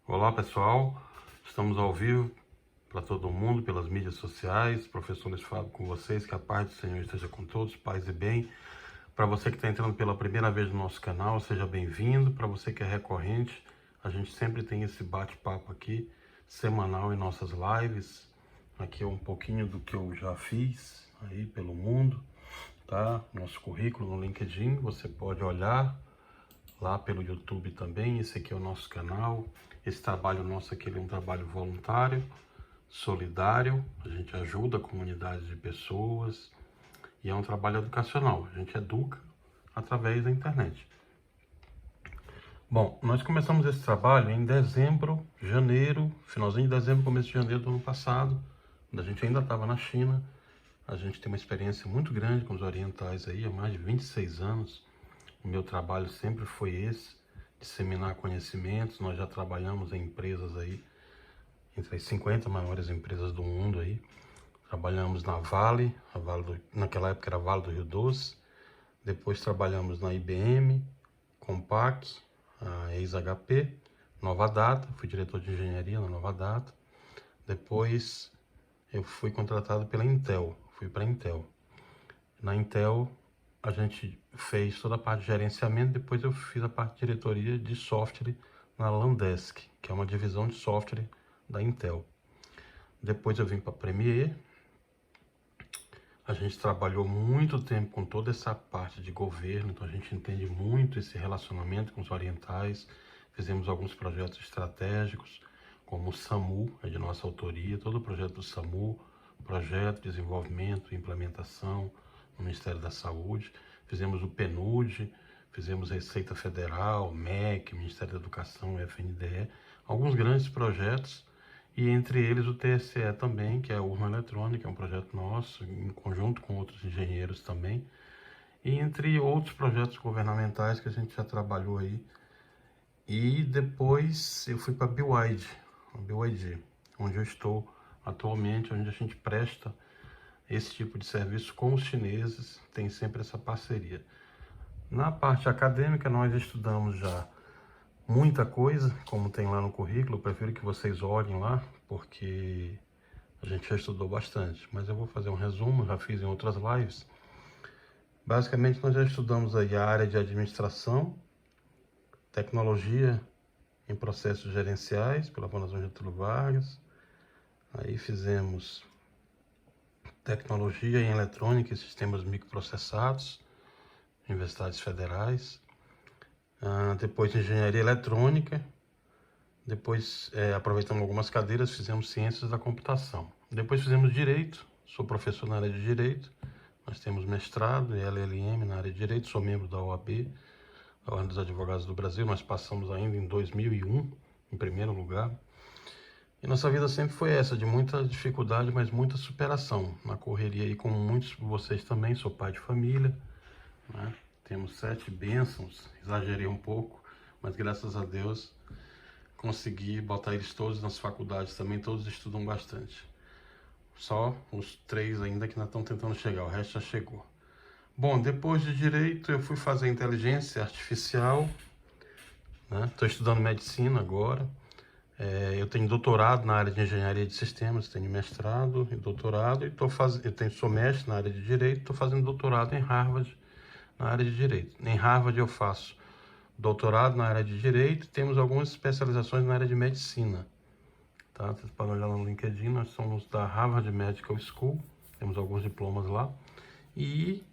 Olá pessoal, estamos ao vivo para todo mundo pelas mídias sociais. Professor Luiz Fábio com vocês, que a paz do Senhor esteja com todos, paz e bem. Para você que está entrando pela primeira vez no nosso canal, seja bem-vindo. Para você que é recorrente, a gente sempre tem esse bate-papo aqui, semanal em nossas lives. Aqui é um pouquinho do que eu já fiz aí pelo mundo, tá? Nosso currículo no LinkedIn, você pode olhar lá pelo YouTube também. Esse aqui é o nosso canal. Esse trabalho nosso aqui é um trabalho voluntário, solidário. A gente ajuda a comunidade de pessoas e é um trabalho educacional. A gente educa através da internet. Bom, nós começamos esse trabalho em dezembro, janeiro, finalzinho de dezembro, começo de janeiro do ano passado, quando a gente ainda estava na China. A gente tem uma experiência muito grande com os orientais aí, há mais de 26 anos. O meu trabalho sempre foi esse, disseminar conhecimentos. Nós já trabalhamos em empresas aí, entre as 50 maiores empresas do mundo aí. Trabalhamos na Vale, naquela época era Vale do Rio Doce. Depois trabalhamos na IBM, Compaq, a ex-HP, Nova Data, fui diretor de engenharia na Nova Data. Depois eu fui contratado pela Intel, fui para a Intel. Na Intel a gente fez toda a parte de gerenciamento, depois eu fiz a parte de diretoria de software na Landesk, que é uma divisão de software da Intel. Depois eu vim para a Premier. A gente trabalhou muito tempo com toda essa parte de governo, então a gente entende muito esse relacionamento com os orientais. Fizemos alguns projetos estratégicos, como o SAMU, é de nossa autoria, todo o projeto do SAMU, projeto, desenvolvimento e implementação no Ministério da Saúde. Fizemos o PNUD, fizemos Receita Federal, MEC, Ministério da Educação, FNDE, alguns grandes projetos. E entre eles o TSE também, que é a urna eletrônica, é um projeto nosso, em conjunto com outros engenheiros também. E entre outros projetos governamentais que a gente já trabalhou aí. E depois eu fui para a BYD, onde eu estou atualmente, onde a gente presta esse tipo de serviço com os chineses, tem sempre essa parceria. Na parte acadêmica, nós estudamos já muita coisa, como tem lá no currículo. Eu prefiro que vocês olhem lá, porque a gente já estudou bastante. Mas eu vou fazer um resumo, já fiz em outras lives. Basicamente, nós já estudamos aí a área de administração, tecnologia em processos gerenciais, pela Fundação Getúlio Vargas. Aí fizemos tecnologia em eletrônica e sistemas microprocessados, universidades federais. Depois engenharia eletrônica. Depois aproveitamos algumas cadeiras, fizemos ciências da computação. Depois fizemos direito, sou professor na área de direito. Nós temos mestrado e LLM na área de direito, sou membro da OAB, da Ordem dos Advogados do Brasil. Nós passamos ainda em 2001, em primeiro lugar. E nossa vida sempre foi essa, de muita dificuldade, mas muita superação. Na correria aí, como muitos de vocês também, sou pai de família, né? Temos 7 bênçãos, exagerei um pouco, mas graças a Deus consegui botar eles todos nas faculdades também, todos estudam bastante. Só os 3 ainda que ainda estão tentando chegar, o resto já chegou. Bom, depois de direito eu fui fazer inteligência artificial, né? Estou estudando medicina agora. Eu tenho doutorado na área de engenharia de sistemas, tenho mestrado e doutorado, e sou mestre na área de direito, estou fazendo doutorado em Harvard na área de direito. Em Harvard eu faço doutorado na área de direito, temos algumas especializações na área de medicina. Tá? Vocês podem olhar no LinkedIn, nós somos da Harvard Medical School, temos alguns diplomas lá, e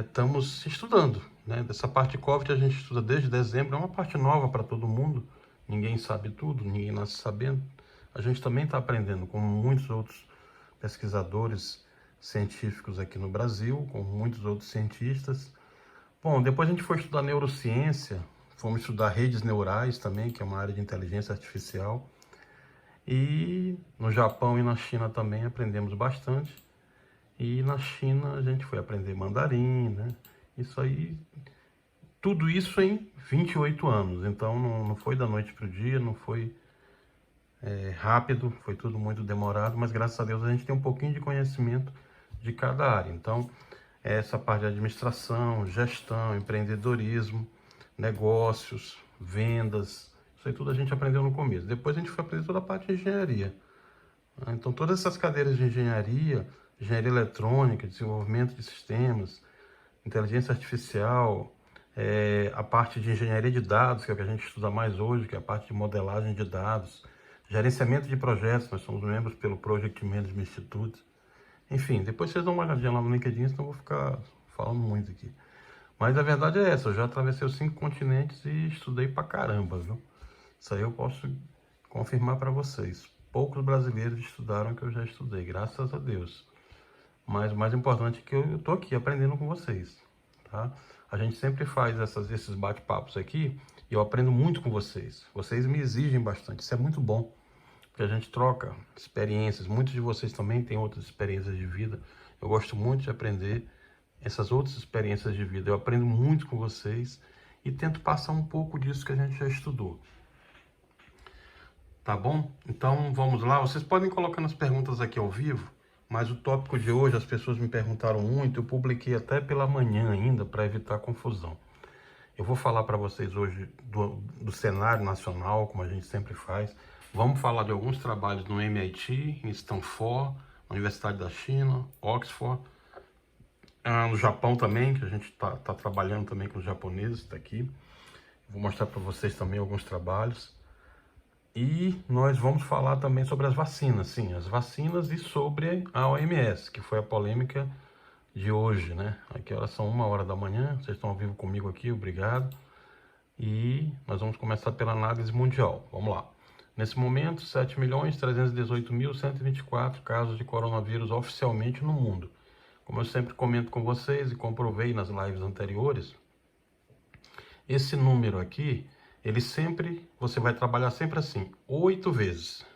estamos estudando, né? Dessa parte de COVID a gente estuda desde dezembro, é uma parte nova para todo mundo, ninguém sabe tudo, ninguém nasce sabendo. A gente também está aprendendo, como muitos outros pesquisadores científicos aqui no Brasil, com muitos outros cientistas. Bom, depois a gente foi estudar neurociência, fomos estudar redes neurais também, que é uma área de inteligência artificial. E no Japão e na China também aprendemos bastante. E na China a gente foi aprender mandarim, né? Isso aí, tudo isso em 28 anos. Então não foi da noite para o dia, não foi rápido, foi tudo muito demorado, mas graças a Deus a gente tem um pouquinho de conhecimento de cada área. Então, essa parte de administração, gestão, empreendedorismo, negócios, vendas, isso Isso aí tudo a gente aprendeu no começo. Depois a gente foi aprender toda a parte de engenharia. Então todas essas cadeiras de engenharia, engenharia eletrônica, desenvolvimento de sistemas, inteligência artificial, a parte de engenharia de dados, que é o que a gente estuda mais hoje, que é a parte de modelagem de dados, gerenciamento de projetos, nós somos membros pelo Project Management Institute. Enfim, depois vocês dão uma olhadinha lá no LinkedIn, senão eu vou ficar falando muito aqui. Mas a verdade é essa, eu já atravessei os 5 continentes e estudei pra caramba, viu? Isso aí eu posso confirmar para vocês. Poucos brasileiros estudaram o que eu já estudei, graças a Deus. Mas o mais importante é que eu tô aqui aprendendo com vocês, tá? A gente sempre faz esses bate-papos aqui e eu aprendo muito com vocês. Vocês me exigem bastante, isso é muito bom, porque a gente troca experiências. Muitos de vocês também têm outras experiências de vida. Eu gosto muito de aprender essas outras experiências de vida. Eu aprendo muito com vocês e tento passar um pouco disso que a gente já estudou. Tá bom? Então vamos lá. Vocês podem colocar nas perguntas aqui ao vivo, mas o tópico de hoje as pessoas me perguntaram muito. Eu publiquei até pela manhã ainda para evitar confusão. Eu vou falar para vocês hoje do cenário nacional, como a gente sempre faz. Vamos falar de alguns trabalhos no MIT, em Stanford, na Universidade da China, Oxford, no Japão também, que a gente tá trabalhando também com os japoneses, está aqui. Vou mostrar para vocês também alguns trabalhos. E nós vamos falar também sobre as vacinas, sim, as vacinas e sobre a OMS, que foi a polêmica de hoje, né? Aqui horas são 1h da manhã, vocês estão ao vivo comigo aqui, obrigado. E nós vamos começar pela análise mundial, vamos lá. Nesse momento, 7.318.124 casos de coronavírus oficialmente no mundo. Como eu sempre comento com vocês e comprovei nas lives anteriores, esse número aqui, você vai trabalhar sempre assim, 8 vezes. O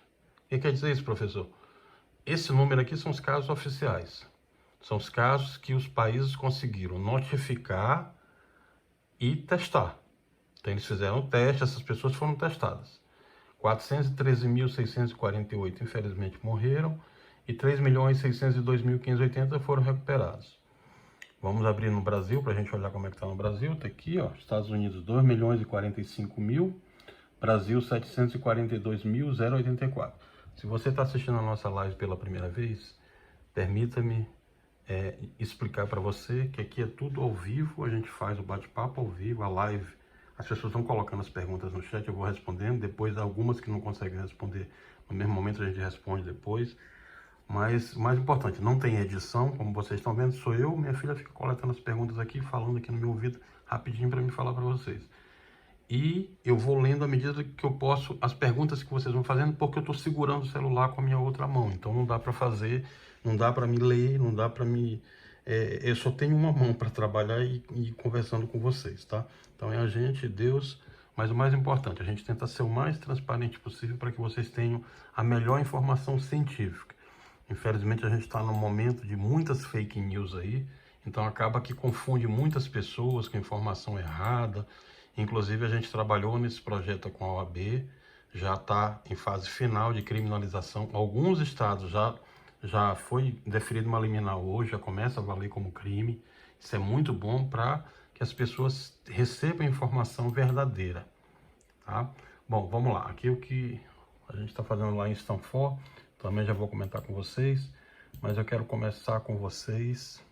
que quer dizer isso, professor? Esse número aqui são os casos oficiais. São os casos que os países conseguiram notificar e testar. Então eles fizeram o teste, essas pessoas foram testadas. 413.648 infelizmente morreram e 3.602.580 foram recuperados. Vamos abrir no Brasil para a gente olhar como é que está no Brasil. Está aqui, ó, Estados Unidos 2.045.000, Brasil 742.084. Se você está assistindo a nossa live pela primeira vez, permita-me explicar para você que aqui é tudo ao vivo, a gente faz o bate-papo ao vivo, a live. As pessoas estão colocando as perguntas no chat, eu vou respondendo, depois algumas que não conseguem responder no mesmo momento a gente responde depois. Mas mais importante, não tem edição, como vocês estão vendo, sou eu, minha filha fica coletando as perguntas aqui, falando aqui no meu ouvido rapidinho para me falar para vocês. E eu vou lendo à medida que eu posso as perguntas que vocês vão fazendo, porque eu estou segurando o celular com a minha outra mão, então não dá para fazer, não dá para me ler, não dá para me... eu só tenho uma mão para trabalhar e conversando com vocês, tá? Então é a gente, Deus, mas o mais importante, a gente tenta ser o mais transparente possível para que vocês tenham a melhor informação científica. Infelizmente a gente está num momento de muitas fake news aí, então acaba que confunde muitas pessoas com informação errada. Inclusive a gente trabalhou nesse projeto com a OAB, já está em fase final de criminalização. Alguns estados já foi deferido uma liminar hoje, já começa a valer como crime. Isso é muito bom para que as pessoas recebam informação verdadeira, tá? Bom, vamos lá. Aqui o que a gente está fazendo lá em Stanford, também já vou comentar com vocês, mas eu quero começar com vocês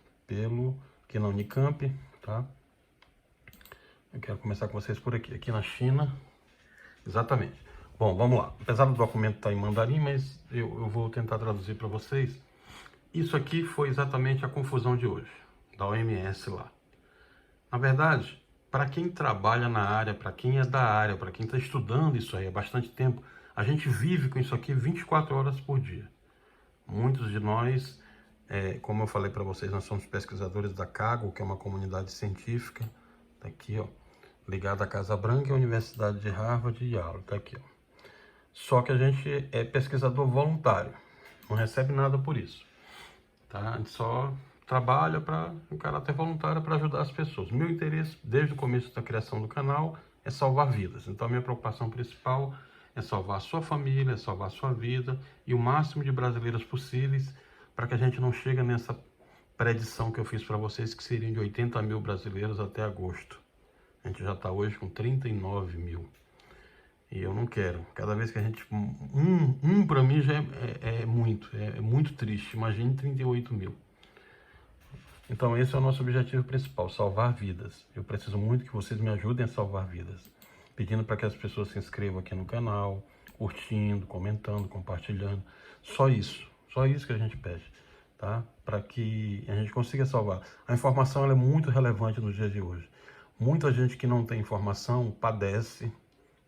aqui na Unicamp, tá? Eu quero começar com vocês por aqui na China, exatamente. Bom, vamos lá. Apesar do documento estar em mandarim, mas eu vou tentar traduzir para vocês. Isso aqui foi exatamente a confusão de hoje, da OMS lá. Na verdade, para quem trabalha na área, para quem é da área, para quem está estudando isso aí há bastante tempo, a gente vive com isso aqui 24 horas por dia. Muitos de nós, como eu falei para vocês, nós somos pesquisadores da CAGO, que é uma comunidade científica, tá aqui, ó, ligada à Casa Branca e à Universidade de Harvard e Yale, tá aqui, ó. Só que a gente é pesquisador voluntário, não recebe nada por isso, tá? A gente só trabalha em caráter voluntário para ajudar as pessoas. Meu interesse, desde o começo da criação do canal, é salvar vidas. Então a minha preocupação principal é salvar a sua família, é salvar a sua vida e o máximo de brasileiros possíveis para que a gente não chegue nessa predição que eu fiz para vocês, que seriam de 80 mil brasileiros até agosto. A gente já está hoje com 39 mil. E eu não quero. Cada vez que a gente... para mim já é muito triste. Imagine 38 mil. Então esse é o nosso objetivo principal, salvar vidas. Eu preciso muito que vocês me ajudem a salvar vidas. Pedindo para que as pessoas se inscrevam aqui no canal, curtindo, comentando, compartilhando. Só isso que a gente pede, tá? Para que a gente consiga salvar. A informação ela é muito relevante nos dias de hoje. Muita gente que não tem informação padece,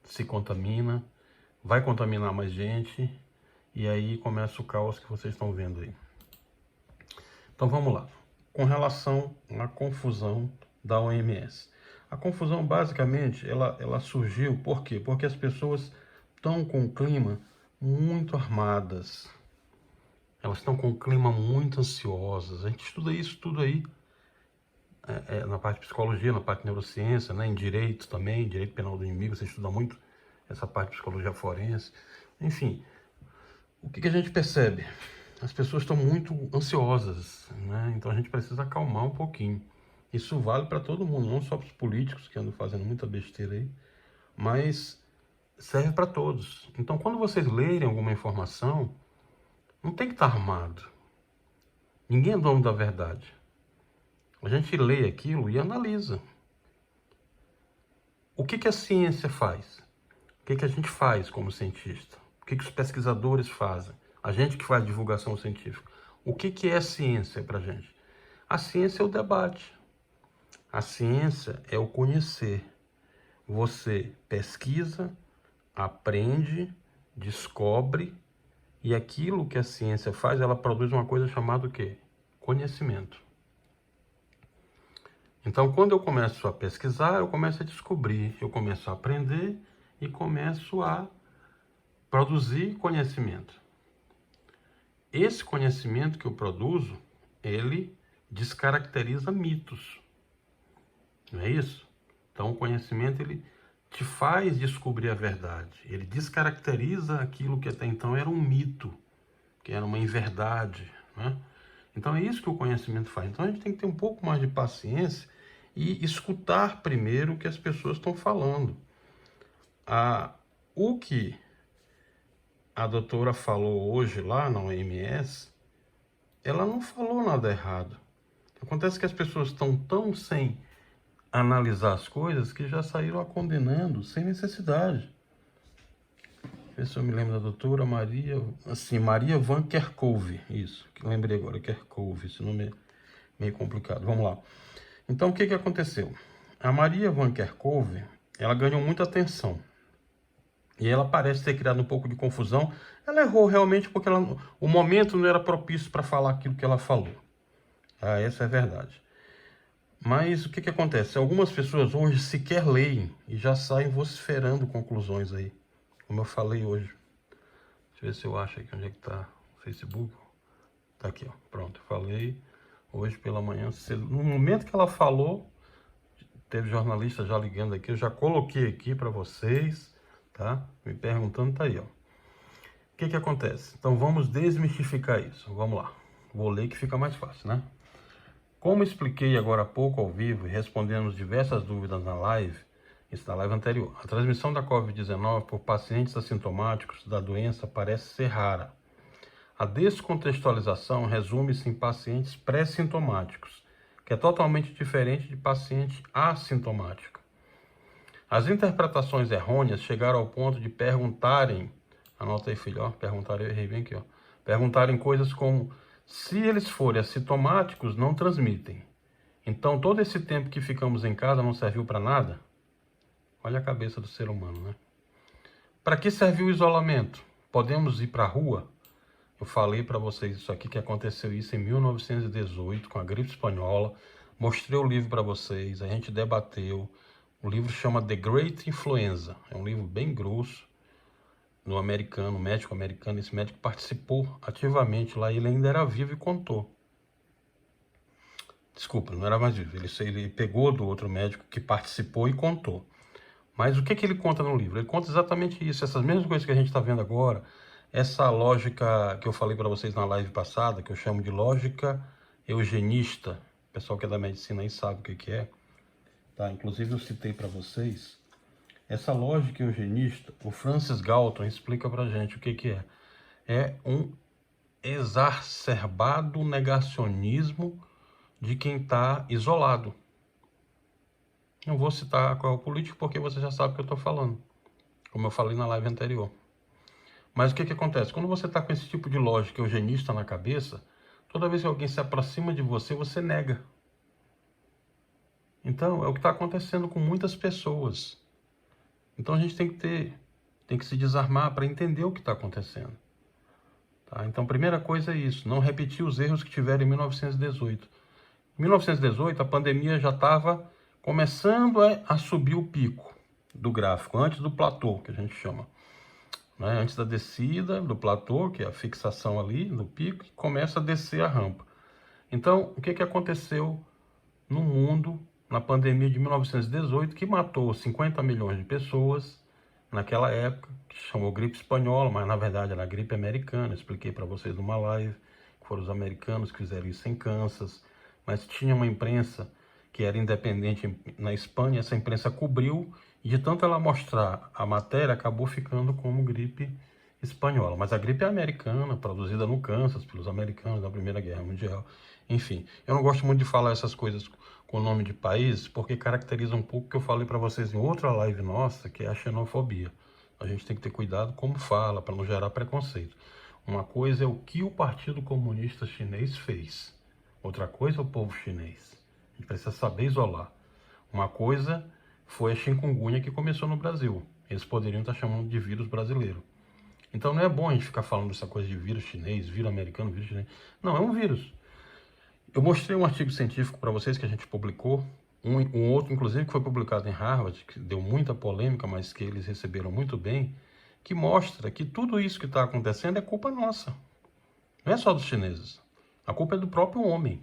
se contamina, vai contaminar mais gente, e aí começa o caos que vocês estão vendo aí. Então vamos lá. Com relação à confusão da OMS. A confusão, basicamente, ela surgiu, por quê? Porque as pessoas estão com o clima muito armadas. Elas estão com o clima muito ansiosas. A gente estuda isso tudo aí na parte de psicologia, na parte de neurociência, né? Em direito também, direito penal do inimigo, você estuda muito essa parte de psicologia forense. Enfim, o que a gente percebe? As pessoas estão muito ansiosas, né? Então a gente precisa acalmar um pouquinho. Isso vale para todo mundo, não só para os políticos que andam fazendo muita besteira aí, mas serve para todos. Então quando vocês lerem alguma informação, não tem que estar armado. Ninguém é dono da verdade. A gente lê aquilo e analisa. O que a ciência faz? O que a gente faz como cientista? O que os pesquisadores fazem? A gente que faz divulgação científica. O que é ciência para a gente? A ciência é o debate. A ciência é o conhecer. Você pesquisa, aprende, descobre, e aquilo que a ciência faz, ela produz uma coisa chamada o quê? Conhecimento. Então, quando eu começo a pesquisar, eu começo a descobrir, eu começo a aprender e começo a produzir conhecimento. Esse conhecimento que eu produzo, ele descaracteriza mitos. Não é isso? Então, o conhecimento, ele te faz descobrir a verdade. Ele descaracteriza aquilo que até então era um mito, que era uma inverdade, né? Então, é isso que o conhecimento faz. Então, a gente tem que ter um pouco mais de paciência e escutar primeiro o que as pessoas estão falando. O que a doutora falou hoje lá na OMS, ela não falou nada errado. Acontece que as pessoas estão tão sem analisar as coisas que já saíram a condenando sem necessidade. Deixa eu ver se eu me lembro da doutora Maria, assim, Maria Van Kerkhove, isso, que lembrei agora, Kerkhove, esse nome é meio complicado. Vamos lá. Então, o que aconteceu? A Maria Van Kerkhove, ela ganhou muita atenção. E ela parece ter criado um pouco de confusão. Ela errou realmente porque o momento não era propício para falar aquilo que ela falou. Essa é a verdade. Mas o que acontece? Algumas pessoas hoje sequer leem e já saem vociferando conclusões aí. Como eu falei hoje. Deixa eu ver se eu acho aqui onde é que está o Facebook. Tá aqui, ó. Pronto, eu falei hoje pela manhã. No momento que ela falou, teve jornalista já ligando aqui. Eu já coloquei aqui para vocês, tá? Me perguntando, tá aí, ó. O que acontece? Então vamos desmistificar isso. Vamos lá. Vou ler que fica mais fácil, né? Como expliquei agora há pouco ao vivo e respondemos diversas dúvidas na live, isso na live anterior, a transmissão da Covid-19 por pacientes assintomáticos da doença parece ser rara. A descontextualização resume-se em pacientes pré-sintomáticos, que é totalmente diferente de paciente assintomático. As interpretações errôneas chegaram ao ponto de perguntarem, anota aí filho, ó, perguntarem, eu errei bem aqui, ó, perguntarem coisas como: se eles forem assintomáticos, não transmitem. Então, todo esse tempo que ficamos em casa não serviu para nada? Olha a cabeça do ser humano, né? Para que serviu o isolamento? Podemos ir para a rua? Eu falei para vocês isso aqui, que aconteceu isso em 1918, com a gripe espanhola. Mostrei o livro para vocês, a gente debateu. O livro chama The Great Influenza. É um livro bem grosso. No americano, médico americano, esse médico participou ativamente lá, ele ainda era vivo e contou. Desculpa, não era mais vivo, ele pegou do outro médico que participou e contou. Mas o que ele conta no livro? Ele conta exatamente isso, essas mesmas coisas que a gente está vendo agora, essa lógica que eu falei para vocês na live passada, que eu chamo de lógica eugenista. O pessoal que é da medicina aí sabe o que é. Tá? Inclusive eu citei para vocês Essa lógica eugenista, o Francis Galton explica pra gente o que é. É um exacerbado negacionismo de quem está isolado. Não vou citar qual é o político porque você já sabe o que eu estou falando, como eu falei na live anterior. Mas o que acontece? Quando você está com esse tipo de lógica eugenista na cabeça, toda vez que alguém se aproxima de você, você nega. Então, é o que está acontecendo com muitas pessoas. Então a gente tem que se desarmar para entender o que está acontecendo. Tá? Então, primeira coisa é isso, não repetir os erros que tiveram em 1918. Em 1918, a pandemia já estava começando a subir o pico do gráfico, antes do platô, que a gente chama. Né? Antes da descida do platô, que é a fixação ali no pico, começa a descer a rampa. Então, o que aconteceu no mundo na pandemia de 1918, que matou 50 milhões de pessoas naquela época, que se chamou gripe espanhola, mas na verdade era a gripe americana. Expliquei para vocês numa live, que foram os americanos que fizeram isso em Kansas, mas tinha uma imprensa que era independente na Espanha, essa imprensa cobriu, e de tanto ela mostrar a matéria, acabou ficando como gripe espanhola. Mas a gripe é americana, produzida no Kansas pelos americanos da Primeira Guerra Mundial. Enfim, eu não gosto muito de falar essas coisas com o nome de país, porque caracteriza um pouco o que eu falei para vocês em outra live nossa, que é a xenofobia. A gente tem que ter cuidado como fala, para não gerar preconceito. Uma coisa é o que o Partido Comunista Chinês fez. Outra coisa é o povo chinês. A gente precisa saber isolar. Uma coisa foi a chikungunya que começou no Brasil. Eles poderiam estar chamando de vírus brasileiro. Então não é bom a gente ficar falando dessa coisa de vírus chinês, vírus americano, vírus chinês. Não, é um vírus. Eu mostrei um artigo científico para vocês que a gente publicou, um outro, inclusive, que foi publicado em Harvard, que deu muita polêmica, mas que eles receberam muito bem, que mostra que tudo isso que está acontecendo é culpa nossa. Não é só dos chineses. A culpa é do próprio homem.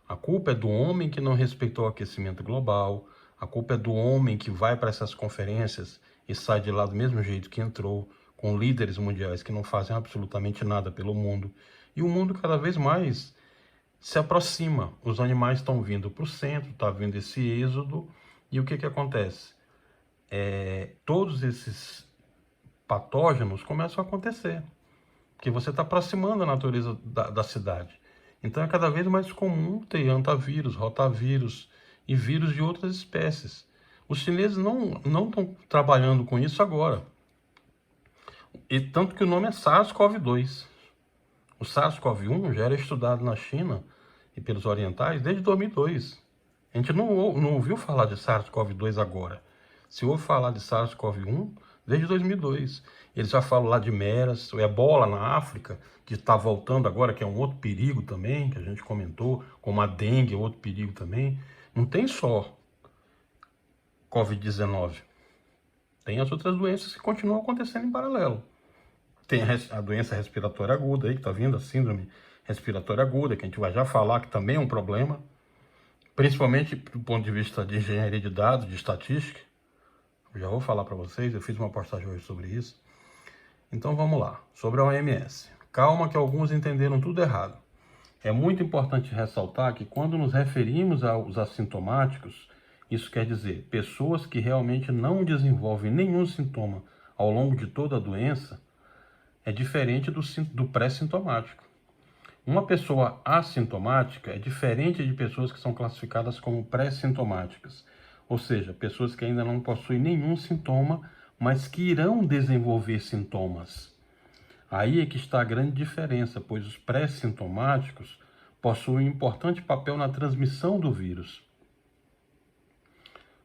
A culpa é do homem que não respeitou o aquecimento global. A culpa é do homem que vai para essas conferências e sai de lá do mesmo jeito que entrou, com líderes mundiais que não fazem absolutamente nada pelo mundo. E o mundo cada vez mais se aproxima. Os animais estão vindo para o centro, está vindo esse êxodo. E o que acontece? Todos esses patógenos começam a acontecer. Porque você está aproximando a natureza da cidade. Então é cada vez mais comum ter antavírus, rotavírus e vírus de outras espécies. Os chineses não estão trabalhando com isso agora. E tanto que o nome é SARS-CoV-2. O SARS-CoV-1 já era estudado na China e pelos orientais desde 2002. A gente não ouviu falar de SARS-CoV-2 agora. Se ouve falar de SARS-CoV-1 desde 2002. Eles já falam lá de MERS, o Ebola na África, que está voltando agora, que é um outro perigo também, que a gente comentou, como a dengue, outro perigo também. Não tem só Covid-19. Tem as outras doenças que continuam acontecendo em paralelo. Tem a doença respiratória aguda aí, que está vindo, a síndrome respiratória aguda, que a gente vai já falar que também é um problema, principalmente do ponto de vista de engenharia de dados, de estatística. Eu já vou falar para vocês, eu fiz uma postagem hoje sobre isso. Então vamos lá, sobre a OMS. Calma que alguns entenderam tudo errado. É muito importante ressaltar que quando nos referimos aos assintomáticos, isso quer dizer pessoas que realmente não desenvolvem nenhum sintoma ao longo de toda a doença, é diferente do pré-sintomático. Uma pessoa assintomática é diferente de pessoas que são classificadas como pré-sintomáticas, ou seja, pessoas que ainda não possuem nenhum sintoma, mas que irão desenvolver sintomas. Aí é que está a grande diferença, pois os pré-sintomáticos possuem um importante papel na transmissão do vírus.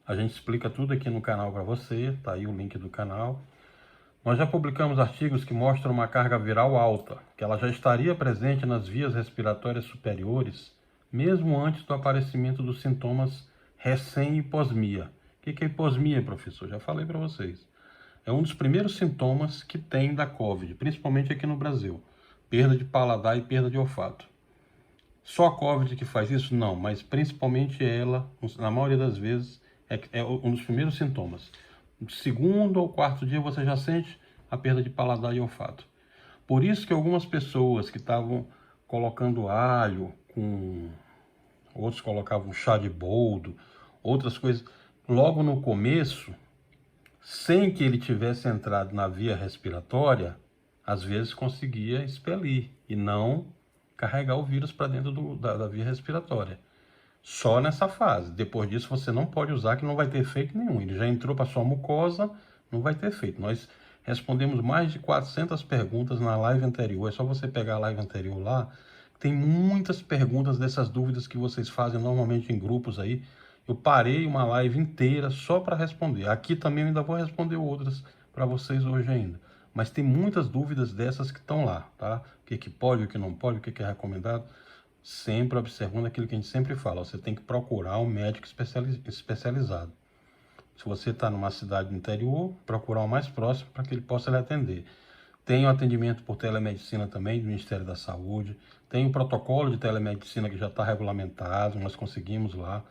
A gente explica tudo aqui no canal para você, tá aí o link do canal. Nós já publicamos artigos que mostram uma carga viral alta, que ela já estaria presente nas vias respiratórias superiores, mesmo antes do aparecimento dos sintomas recém-hiposmia. O que é hiposmia, professor? Já falei para vocês. É um dos primeiros sintomas que tem da COVID, principalmente aqui no Brasil. Perda de paladar e perda de olfato. Só a COVID que faz isso? Não, mas principalmente ela, na maioria das vezes, é um dos primeiros sintomas. No segundo ou quarto dia você já sente a perda de paladar e olfato. Por isso que algumas pessoas que estavam colocando alho, outros colocavam chá de boldo, outras coisas, logo no começo, sem que ele tivesse entrado na via respiratória, às vezes conseguia expelir e não carregar o vírus para dentro da via respiratória. Só nessa fase. Depois disso você não pode usar, que não vai ter efeito nenhum. Ele já entrou para sua mucosa, não vai ter efeito. Nós respondemos mais de 400 perguntas na live anterior. É só você pegar a live anterior lá. Tem muitas perguntas dessas dúvidas que vocês fazem normalmente em grupos aí. Eu parei uma live inteira só para responder. Aqui também eu ainda vou responder outras para vocês hoje ainda. Mas tem muitas dúvidas dessas que estão lá, tá? O que pode, o que não pode, o que é recomendado. Sempre observando aquilo que a gente sempre fala. Você tem que procurar um médico especializado. Se você está numa cidade do interior, procurar o mais próximo para que ele possa lhe atender. Tem o atendimento por telemedicina também do Ministério da Saúde. Tem o protocolo de telemedicina que já está regulamentado. Nós conseguimos lá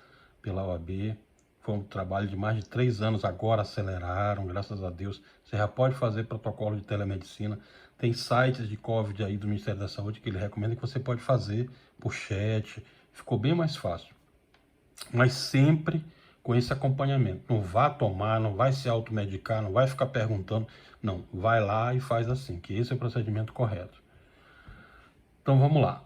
pela OAB. Foi um trabalho de mais de 3 anos, agora aceleraram, graças a Deus. Você já pode fazer protocolo de telemedicina. Tem sites de COVID aí do Ministério da Saúde que ele recomenda que você pode fazer por chat. Ficou bem mais fácil. Mas sempre com esse acompanhamento. Não vá tomar, não vai se automedicar, não vai ficar perguntando. Não, vai lá e faz assim, que esse é o procedimento correto. Então vamos lá.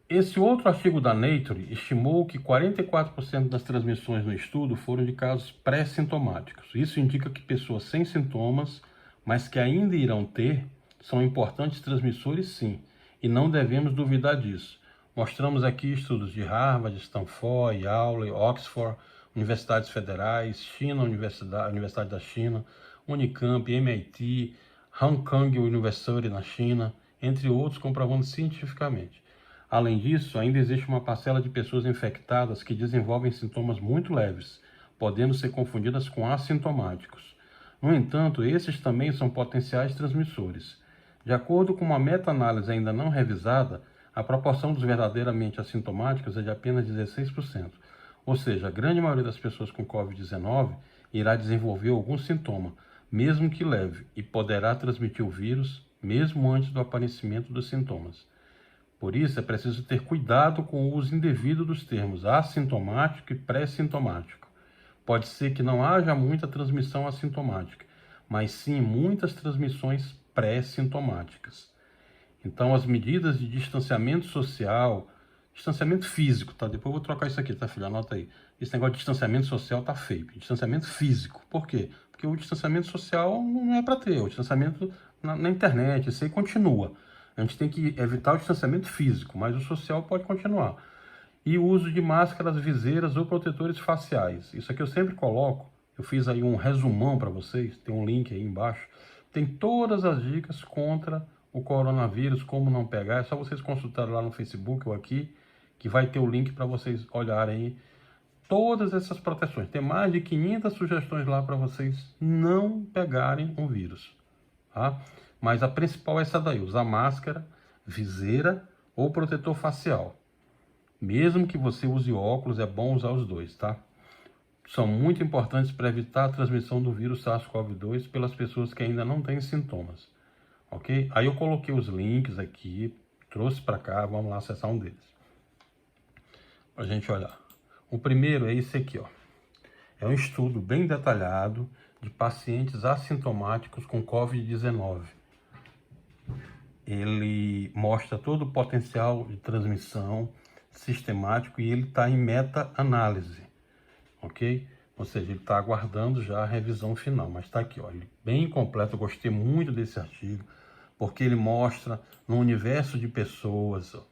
Esse outro artigo da Nature estimou que 44% das transmissões no estudo foram de casos pré-sintomáticos. Isso indica que pessoas sem sintomas, mas que ainda irão ter, são importantes transmissores sim, e não devemos duvidar disso. Mostramos aqui estudos de Harvard, Stanford, Yale, Oxford, universidades federais, China, Universidade da China, Unicamp, MIT, Hong Kong University na China, entre outros, comprovando cientificamente. Além disso, ainda existe uma parcela de pessoas infectadas que desenvolvem sintomas muito leves, podendo ser confundidas com assintomáticos. No entanto, esses também são potenciais transmissores. De acordo com uma meta-análise ainda não revisada, a proporção dos verdadeiramente assintomáticos é de apenas 16%. Ou seja, a grande maioria das pessoas com Covid-19 irá desenvolver algum sintoma, mesmo que leve, e poderá transmitir o vírus mesmo antes do aparecimento dos sintomas. Por isso, é preciso ter cuidado com o uso indevido dos termos assintomático e pré-sintomático. Pode ser que não haja muita transmissão assintomática, mas sim muitas transmissões pré-sintomáticas. Então, as medidas de distanciamento social, distanciamento físico, tá? Depois eu vou trocar isso aqui, tá, filho? Anota aí. Esse negócio de distanciamento social tá feio. Distanciamento físico. Por quê? Porque o distanciamento social não é para ter. O distanciamento na internet, isso aí continua. A gente tem que evitar o distanciamento físico, mas o social pode continuar. E o uso de máscaras, viseiras ou protetores faciais. Isso aqui eu sempre coloco. Eu fiz aí um resumão para vocês, tem um link aí embaixo. Tem todas as dicas contra o coronavírus, como não pegar. É só vocês consultarem lá no Facebook ou aqui, que vai ter o link para vocês olharem todas essas proteções. Tem mais de 500 sugestões lá para vocês não pegarem o vírus, tá? Mas a principal é essa daí, usar máscara, viseira ou protetor facial. Mesmo que você use óculos, é bom usar os dois, tá? São muito importantes para evitar a transmissão do vírus SARS-CoV-2 pelas pessoas que ainda não têm sintomas, ok? Aí eu coloquei os links aqui, trouxe para cá, vamos lá acessar um deles. Para a gente olhar. O primeiro é esse aqui, ó. É um estudo bem detalhado de pacientes assintomáticos com Covid-19. Ele mostra todo o potencial de transmissão sistemático e ele está em meta-análise, ok? Ou seja, ele está aguardando já a revisão final, mas está aqui, ó, ele bem completo. Eu gostei muito desse artigo, porque ele mostra no universo de pessoas, ó,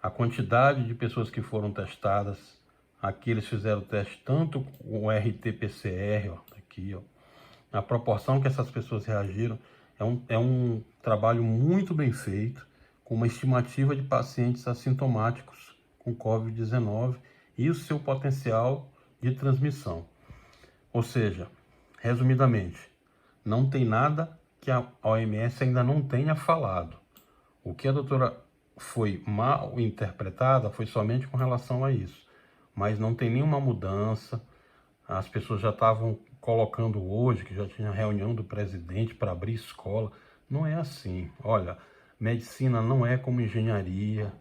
a quantidade de pessoas que foram testadas. Aqui eles fizeram o teste tanto com o RT-PCR, ó, aqui, ó, a proporção que essas pessoas reagiram. É um trabalho muito bem feito, com uma estimativa de pacientes assintomáticos com Covid-19 e o seu potencial de transmissão. Ou seja, resumidamente, não tem nada que a OMS ainda não tenha falado. O que a doutora foi mal interpretada foi somente com relação a isso. Mas não tem nenhuma mudança. As pessoas já estavam colocando hoje, que já tinha reunião do presidente para abrir escola. Não é assim. Olha, medicina não é como engenharia,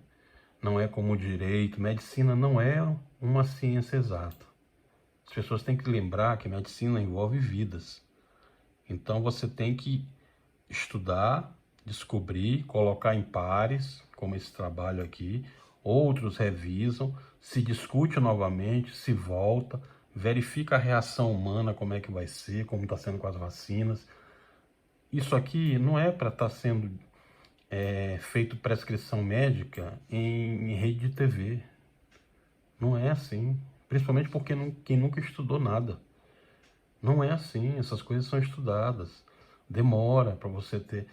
não é como direito. Medicina não é uma ciência exata. As pessoas têm que lembrar que medicina envolve vidas. Então você tem que estudar, descobrir, colocar em pares, como esse trabalho aqui, outros revisam, se discute novamente, se volta, verifica a reação humana, como é que vai ser, como está sendo com as vacinas. Isso aqui não é para estar sendo feito prescrição médica em rede de TV. Não é assim. Principalmente porque quem nunca estudou nada. Não é assim. Essas coisas são estudadas. Demora para você ter.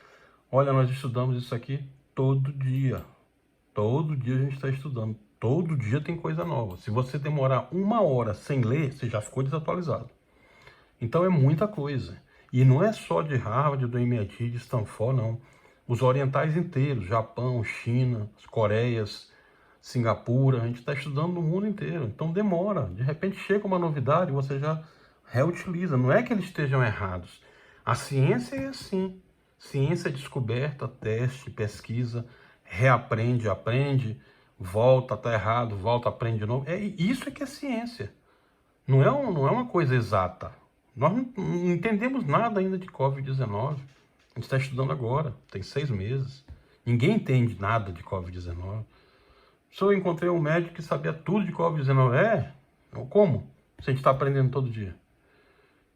Olha, nós estudamos isso aqui todo dia. Todo dia a gente está estudando. Todo dia tem coisa nova. Se você demorar 1 hora sem ler, você já ficou desatualizado. Então é muita coisa. E não é só de Harvard, do MIT, de Stanford, não. Os orientais inteiros, Japão, China, Coreias, Singapura, a gente está estudando no mundo inteiro. Então demora. De repente chega uma novidade e você já reutiliza. Não é que eles estejam errados. A ciência é assim. Ciência é descoberta, teste, pesquisa, reaprende, aprende, volta, está errado, volta, aprende de novo. Isso é que é ciência. Não é uma coisa exata. Nós não entendemos nada ainda de Covid-19. A gente está estudando agora, tem 6 meses. Ninguém entende nada de Covid-19. Só eu encontrei um médico que sabia tudo de Covid-19. Como? Se a gente está aprendendo todo dia.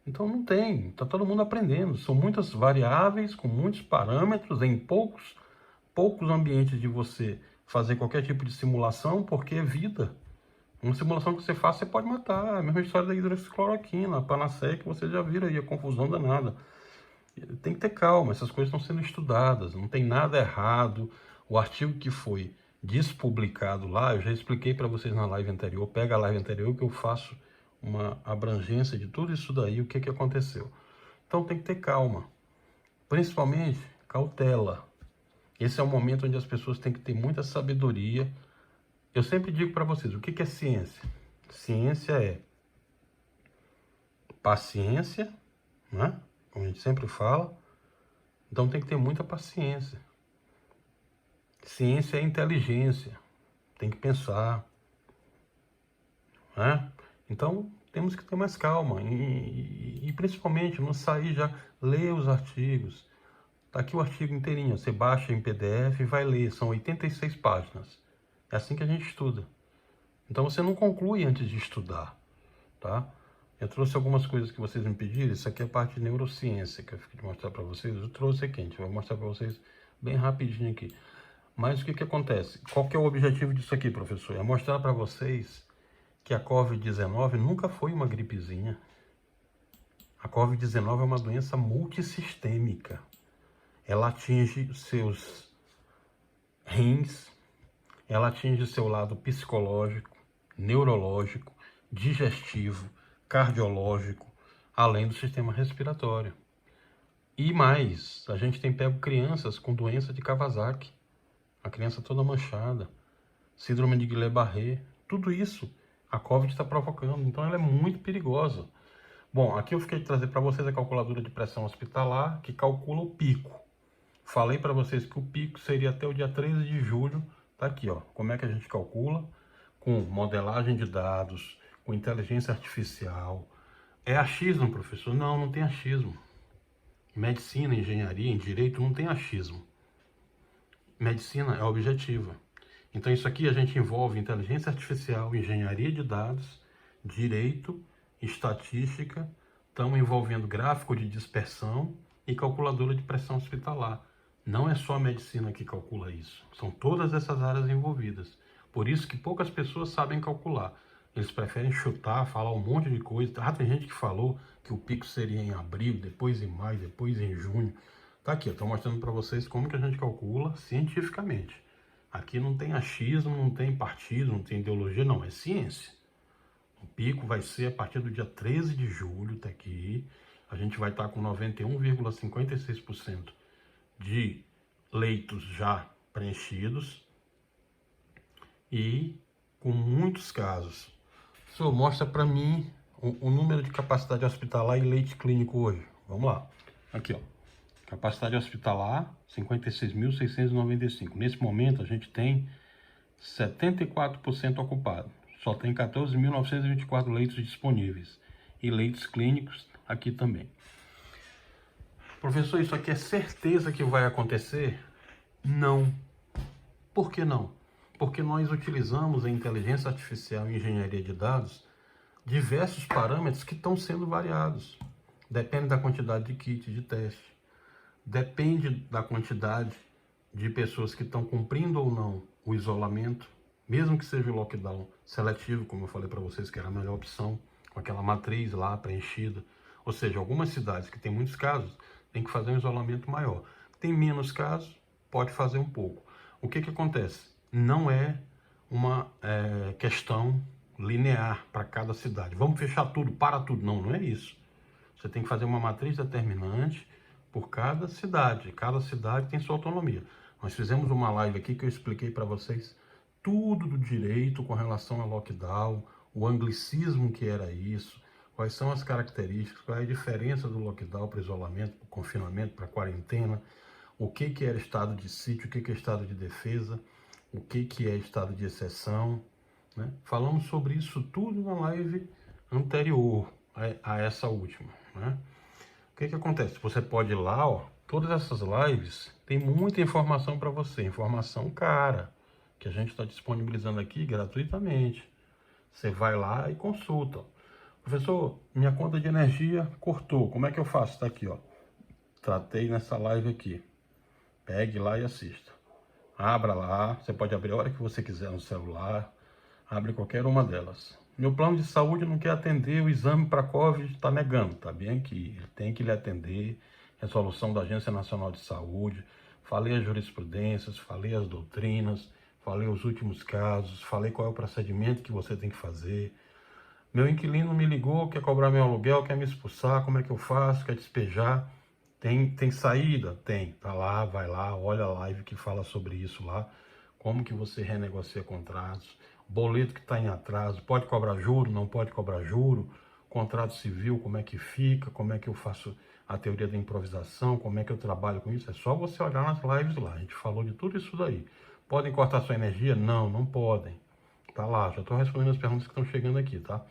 Então não tem, está todo mundo aprendendo. São muitas variáveis, com muitos parâmetros, em poucos ambientes de você fazer qualquer tipo de simulação, porque é vida. Uma simulação que você faz, você pode matar. A mesma história da hidroxicloroquina, a Panacea, que você já viram aí, a confusão danada. Tem que ter calma, essas coisas estão sendo estudadas, não tem nada errado. O artigo que foi despublicado lá, eu já expliquei para vocês na live anterior, pega a live anterior que eu faço uma abrangência de tudo isso daí, o que aconteceu. Então tem que ter calma, principalmente cautela. Esse é o momento onde as pessoas têm que ter muita sabedoria. Eu sempre digo para vocês, o que é ciência? Ciência é paciência, né? Como a gente sempre fala. Então tem que ter muita paciência. Ciência é inteligência. Tem que pensar, né? Então temos que ter mais calma. E principalmente não sair já, ler os artigos. Tá aqui o artigo inteirinho. Você baixa em PDF e vai ler. São 86 páginas. É assim que a gente estuda. Então você não conclui antes de estudar, tá? Eu trouxe algumas coisas que vocês me pediram. Isso aqui é a parte de neurociência que eu fiquei de mostrar para vocês. Eu trouxe aqui, a gente vai mostrar para vocês bem rapidinho aqui. Mas o que acontece? Qual que é o objetivo disso aqui, professor? É mostrar para vocês que a Covid-19 nunca foi uma gripezinha. A Covid-19 é uma doença multissistêmica. Ela atinge seus rins, ela atinge seu lado psicológico, neurológico, digestivo, cardiológico, além do sistema respiratório. E mais, a gente tem pego crianças com doença de Kawasaki, a criança toda manchada, síndrome de Guillain-Barré, tudo isso a Covid está provocando, então ela é muito perigosa. Bom, aqui eu fiquei de trazer para vocês a calculadora de pressão hospitalar, que calcula o pico. Falei para vocês que o pico seria até o dia 13 de julho, tá aqui, ó, como é que a gente calcula? Com modelagem de dados, com inteligência artificial. É achismo, professor? Não, não tem achismo. Medicina, engenharia, em direito não tem achismo. Medicina é objetiva. Então isso aqui a gente envolve inteligência artificial, engenharia de dados, direito, estatística, estamos envolvendo gráfico de dispersão e calculadora de pressão hospitalar. Não é só a medicina que calcula isso, são todas essas áreas envolvidas. Por isso que poucas pessoas sabem calcular. Eles preferem chutar, falar um monte de coisa. Ah, tem gente que falou que o pico seria em abril, depois em maio, depois em junho. Tá aqui, eu estou mostrando para vocês como que a gente calcula cientificamente. Aqui não tem achismo, não tem partido, não tem ideologia, não, é ciência. O pico vai ser a partir do dia 13 de julho, tá aqui. A gente vai estar com 91,56% de leitos já preenchidos e com muitos casos. O senhor mostra para mim o número de capacidade hospitalar e leite clínico hoje. Vamos lá. Aqui, ó. Capacidade hospitalar, 56.695. Nesse momento, a gente tem 74% ocupado. Só tem 14.924 leitos disponíveis. E leitos clínicos aqui também. Professor, isso aqui é certeza que vai acontecer? Não. Por que não? Porque nós utilizamos a inteligência artificial e engenharia de dados diversos parâmetros que estão sendo variados. Depende da quantidade de kit de teste, depende da quantidade de pessoas que estão cumprindo ou não o isolamento, mesmo que seja o lockdown seletivo, como eu falei para vocês que era a melhor opção, com aquela matriz lá preenchida. Ou seja, algumas cidades que têm muitos casos, tem que fazer um isolamento maior. Tem menos casos, pode fazer um pouco. O que acontece? Não é uma questão linear para cada cidade. Vamos fechar tudo, para tudo. Não, não é isso. Você tem que fazer uma matriz determinante por cada cidade. Cada cidade tem sua autonomia. Nós fizemos uma live aqui que eu expliquei para vocês tudo do direito com relação ao lockdown, o anglicismo que era isso, quais são as características, qual é a diferença do lockdown para isolamento, para confinamento, para quarentena, o que era estado de sítio, o que é estado de defesa, o que é estado de exceção, né? Falamos sobre isso tudo na live anterior a essa última, né? O que acontece? Você pode ir lá, ó, todas essas lives tem muita informação para você, informação cara, que a gente está disponibilizando aqui gratuitamente. Você vai lá e consulta. Professor, minha conta de energia cortou, como é que eu faço? Está aqui, ó. Tratei nessa live aqui. Pegue lá e assista. Abra lá, você pode abrir a hora que você quiser no celular, abre qualquer uma delas. Meu plano de saúde não quer atender o exame para Covid, está negando, tá bem aqui. Ele tem que lhe atender, resolução da Agência Nacional de Saúde, falei as jurisprudências, falei as doutrinas, falei os últimos casos, falei qual é o procedimento que você tem que fazer. Meu inquilino me ligou, quer cobrar meu aluguel, quer me expulsar, como é que eu faço, quer despejar? Tem saída? Tem. Tá lá, vai lá, olha a live que fala sobre isso lá. Como que você renegocia contratos, boleto que está em atraso, pode cobrar juro, não pode cobrar juro, contrato civil, como é que fica, como é que eu faço a teoria da improvisação, como é que eu trabalho com isso. É só você olhar nas lives lá, a gente falou de tudo isso daí. Podem cortar sua energia? Não, não podem. Tá lá, já estou respondendo as perguntas que estão chegando aqui, tá?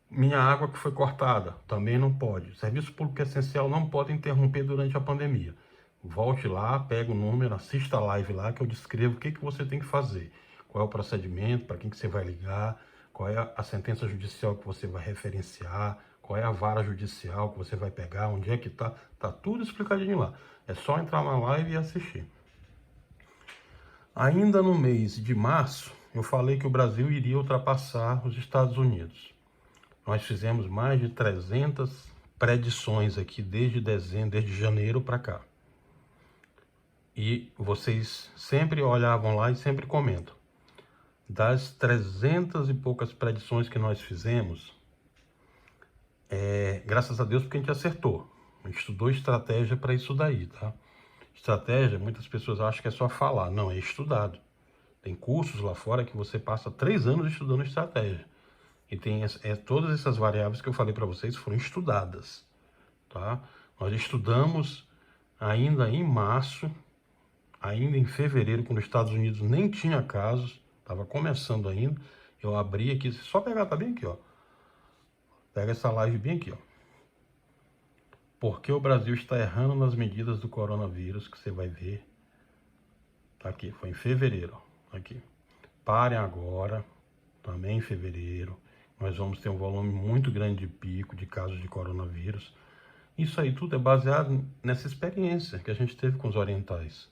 Minha água que foi cortada, também não pode. Serviço público essencial não pode interromper durante a pandemia. Volte lá, pega o número, assista a live lá que eu descrevo o que você tem que fazer. Qual é o procedimento, para quem que você vai ligar, qual é a sentença judicial que você vai referenciar, qual é a vara judicial que você vai pegar, onde é que tá. Tá tudo explicadinho lá. É só entrar na live e assistir. Ainda no mês de março, eu falei que o Brasil iria ultrapassar os Estados Unidos. Nós fizemos mais de 300 predições aqui desde dezembro, desde janeiro para cá. E vocês sempre olhavam lá e sempre comentam. Das 300 e poucas predições que nós fizemos, graças a Deus porque a gente acertou. A gente estudou estratégia para isso daí, tá? Estratégia, muitas pessoas acham que é só falar. Não, é estudado. Tem cursos lá fora que você passa 3 anos estudando estratégia. E tem todas essas variáveis que eu falei para vocês foram estudadas, tá? Nós estudamos ainda em março, ainda em fevereiro, quando os Estados Unidos nem tinha casos, estava começando ainda. Eu abri aqui, só pegar, tá bem aqui, ó. Pega essa live bem aqui, ó. Por que o Brasil está errando nas medidas do coronavírus, que você vai ver. Tá aqui, foi em fevereiro, ó. Aqui. Parem agora, também em fevereiro. Nós vamos ter um volume muito grande de pico de casos de coronavírus. Isso aí tudo é baseado nessa experiência que a gente teve com os orientais.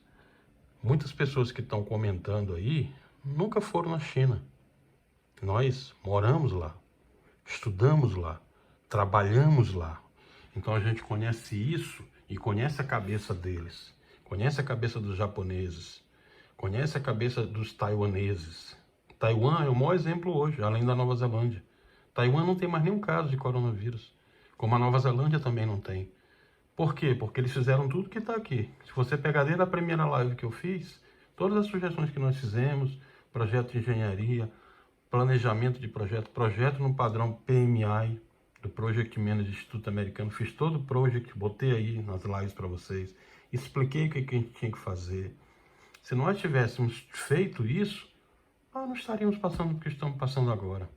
Muitas pessoas que estão comentando aí nunca foram na China. Nós moramos lá, estudamos lá, trabalhamos lá. Então a gente conhece isso e conhece a cabeça deles, conhece a cabeça dos japoneses, conhece a cabeça dos taiwaneses. Taiwan é o maior exemplo hoje, além da Nova Zelândia. Taiwan não tem mais nenhum caso de coronavírus, como a Nova Zelândia também não tem. Por quê? Porque eles fizeram tudo que está aqui. Se você pegar desde a primeira live que eu fiz, todas as sugestões que nós fizemos, projeto de engenharia, planejamento de projeto, projeto no padrão PMI, do Project Manager do Instituto Americano, fiz todo o project, botei aí nas lives para vocês, expliquei o que a gente tinha que fazer. Se nós tivéssemos feito isso, nós não estaríamos passando o que estamos passando agora.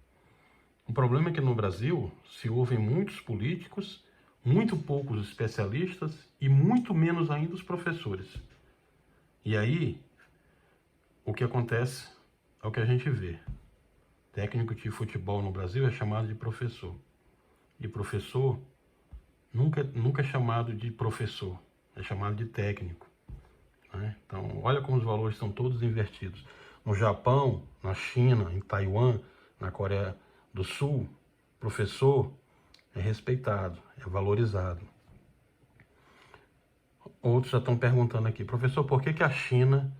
O problema é que no Brasil se ouvem muitos políticos, muito poucos especialistas e muito menos ainda os professores. E aí, o que acontece é o que a gente vê. Técnico de futebol no Brasil é chamado de professor. E professor nunca é chamado de professor, é chamado de técnico, né? Então, olha como os valores estão todos invertidos. No Japão, na China, em Taiwan, na Coreia do Sul, professor é respeitado, é valorizado. Outros já estão perguntando aqui, professor, por que a China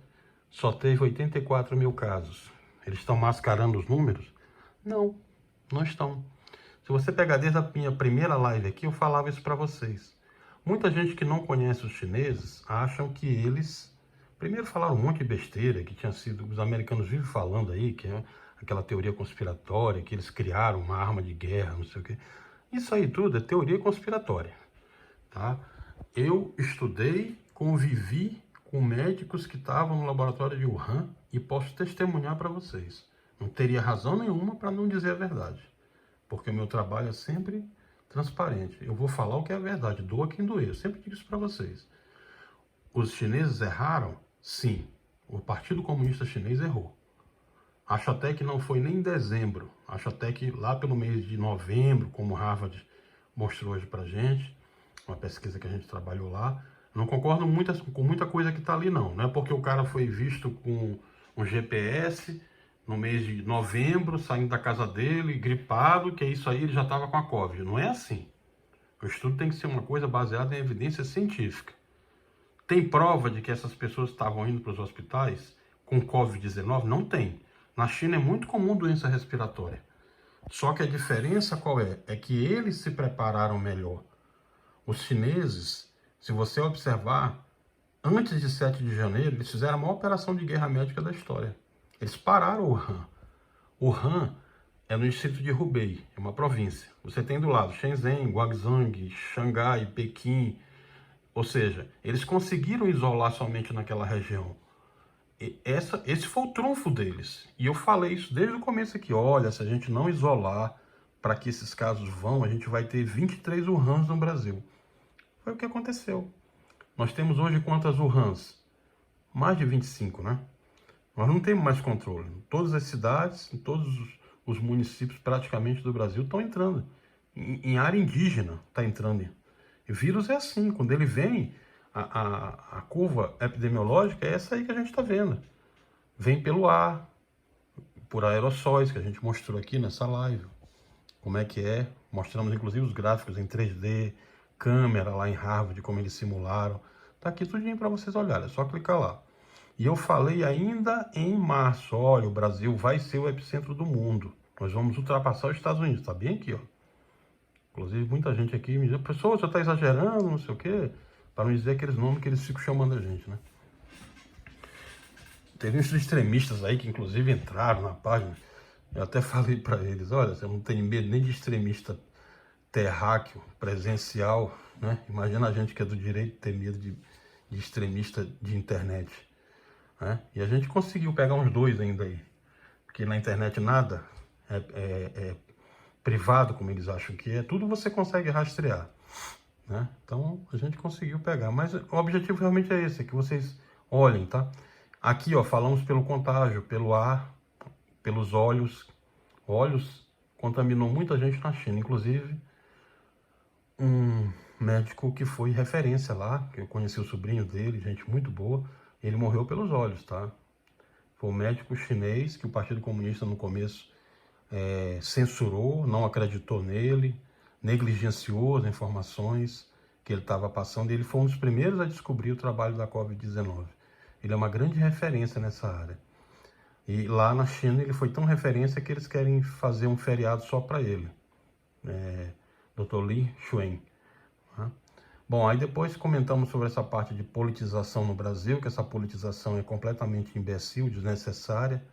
só teve 84 mil casos? Eles estão mascarando os números? Não, não estão. Se você pegar desde a minha primeira live aqui, eu falava isso para vocês. Muita gente que não conhece os chineses acham que eles... Primeiro falaram um monte de besteira, que tinha sido... Os americanos vivem falando aí, que é aquela teoria conspiratória, que eles criaram uma arma de guerra, não sei o quê. Isso aí tudo é teoria conspiratória, tá? Eu estudei, convivi com médicos que estavam no laboratório de Wuhan e posso testemunhar para vocês. Não teria razão nenhuma para não dizer a verdade, porque o meu trabalho é sempre transparente. Eu vou falar o que é a verdade, doa quem doer. Eu sempre digo isso para vocês. Os chineses erraram? Sim. O Partido Comunista Chinês errou. Acho até que não foi nem em dezembro. Acho até que lá pelo mês de novembro, como Harvard mostrou hoje para gente, uma pesquisa que a gente trabalhou lá. Não concordo com muita coisa que está ali, não. Não é porque o cara foi visto com um GPS no mês de novembro, saindo da casa dele, gripado, que é isso aí, ele já estava com a Covid. Não é assim. O estudo tem que ser uma coisa baseada em evidência científica. Tem prova de que essas pessoas estavam indo para os hospitais com Covid-19? Não tem. Na China é muito comum doença respiratória. Só que a diferença qual é? É que eles se prepararam melhor. Os chineses, se você observar, antes de 7 de janeiro, eles fizeram a maior operação de guerra médica da história. Eles pararam o Wuhan. Wuhan é no distrito de Hubei, é uma província. Você tem do lado Shenzhen, Guangzhou, Xangai, Pequim. Ou seja, eles conseguiram isolar somente naquela região. Esse foi o trunfo deles. E eu falei isso desde o começo aqui. Olha, se a gente não isolar para que esses casos vão, a gente vai ter 23 Wuhans no Brasil. Foi o que aconteceu. Nós temos hoje quantas Wuhans? Mais de 25, né? Nós não temos mais controle. Todas as cidades, todos os municípios praticamente do Brasil estão entrando. Em área indígena está entrando. E vírus é assim, quando ele vem, a curva epidemiológica é essa aí que a gente está vendo. Vem pelo ar, por aerossóis, que a gente mostrou aqui nessa live. Como é que é. Mostramos inclusive os gráficos em 3D, câmera lá em Harvard, como eles simularam. Tá aqui tudinho para vocês olharem, é só clicar lá. E eu falei ainda em março, olha, o Brasil vai ser o epicentro do mundo. Nós vamos ultrapassar os Estados Unidos, tá bem aqui, ó. Inclusive, muita gente aqui me diz, professor, você está exagerando, não sei o quê, para não dizer aqueles nomes que eles ficam chamando a gente, né? Teve uns extremistas aí que, inclusive, entraram na página. Eu até falei para eles, olha, você não tem medo nem de extremista terráqueo, presencial, né? Imagina a gente que é do direito ter medo de extremista de internet, né? E a gente conseguiu pegar uns dois ainda aí, porque na internet nada é privado, como eles acham que é, tudo você consegue rastrear, né? Então a gente conseguiu pegar, mas o objetivo realmente é esse, é que vocês olhem, tá? Aqui, ó, falamos pelo contágio, pelo ar, pelos olhos. Olhos contaminou muita gente na China, inclusive um médico que foi referência lá, que eu conheci o sobrinho dele, gente muito boa, ele morreu pelos olhos, tá? Foi um médico chinês que o Partido Comunista no começo censurou, não acreditou nele, negligenciou as informações que ele estava passando, e ele foi um dos primeiros a descobrir o trabalho da Covid-19. Ele é uma grande referência nessa área. E lá na China ele foi tão referência que eles querem fazer um feriado só para ele. Dr. Li Xuan. Né? Bom, aí depois comentamos sobre essa parte de politização no Brasil, que essa politização é completamente imbecil, desnecessária.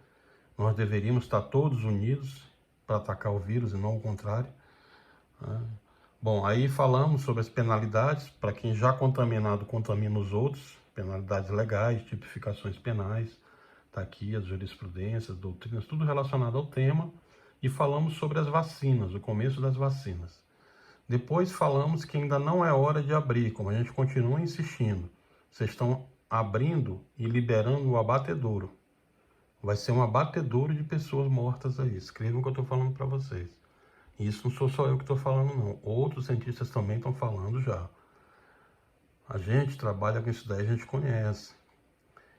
Nós deveríamos estar todos unidos para atacar o vírus e não o contrário. Bom, aí falamos sobre as penalidades, para quem já contaminado contamina os outros, penalidades legais, tipificações penais, está aqui as jurisprudências, doutrinas, tudo relacionado ao tema. E falamos sobre as vacinas, o começo das vacinas. Depois falamos que ainda não é hora de abrir, como a gente continua insistindo. Vocês estão abrindo e liberando o abatedouro. Vai ser um abatedouro de pessoas mortas aí. Escrevam o que eu estou falando para vocês. E isso não sou só eu que estou falando, não. Outros cientistas também estão falando já. A gente trabalha com isso daí, a gente conhece.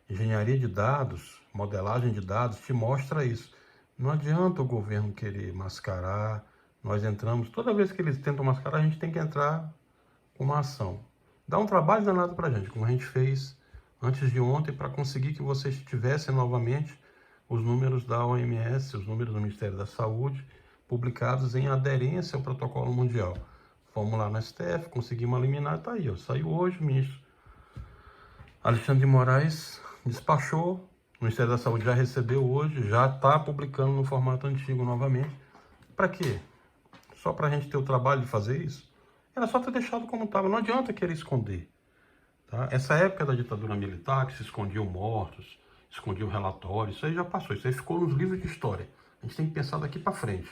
Engenharia de dados, modelagem de dados, te mostra isso. Não adianta o governo querer mascarar. Nós entramos, toda vez que eles tentam mascarar, a gente tem que entrar com uma ação. Dá um trabalho danado pra gente, como a gente fez antes de ontem, para conseguir que vocês tivessem novamente os números da OMS, os números do Ministério da Saúde, publicados em aderência ao protocolo mundial. Fomos lá no STF, conseguimos eliminar, tá aí, ó. Saiu hoje, o ministro Alexandre de Moraes despachou, o Ministério da Saúde já recebeu hoje, já está publicando no formato antigo novamente. Para quê? Só para a gente ter o trabalho de fazer isso? Era só ter deixado como estava, não adianta querer esconder. Tá? Essa época da ditadura militar, que se escondiam mortos, escondiam relatórios, isso aí já passou, isso aí ficou nos livros de história. A gente tem que pensar daqui para frente.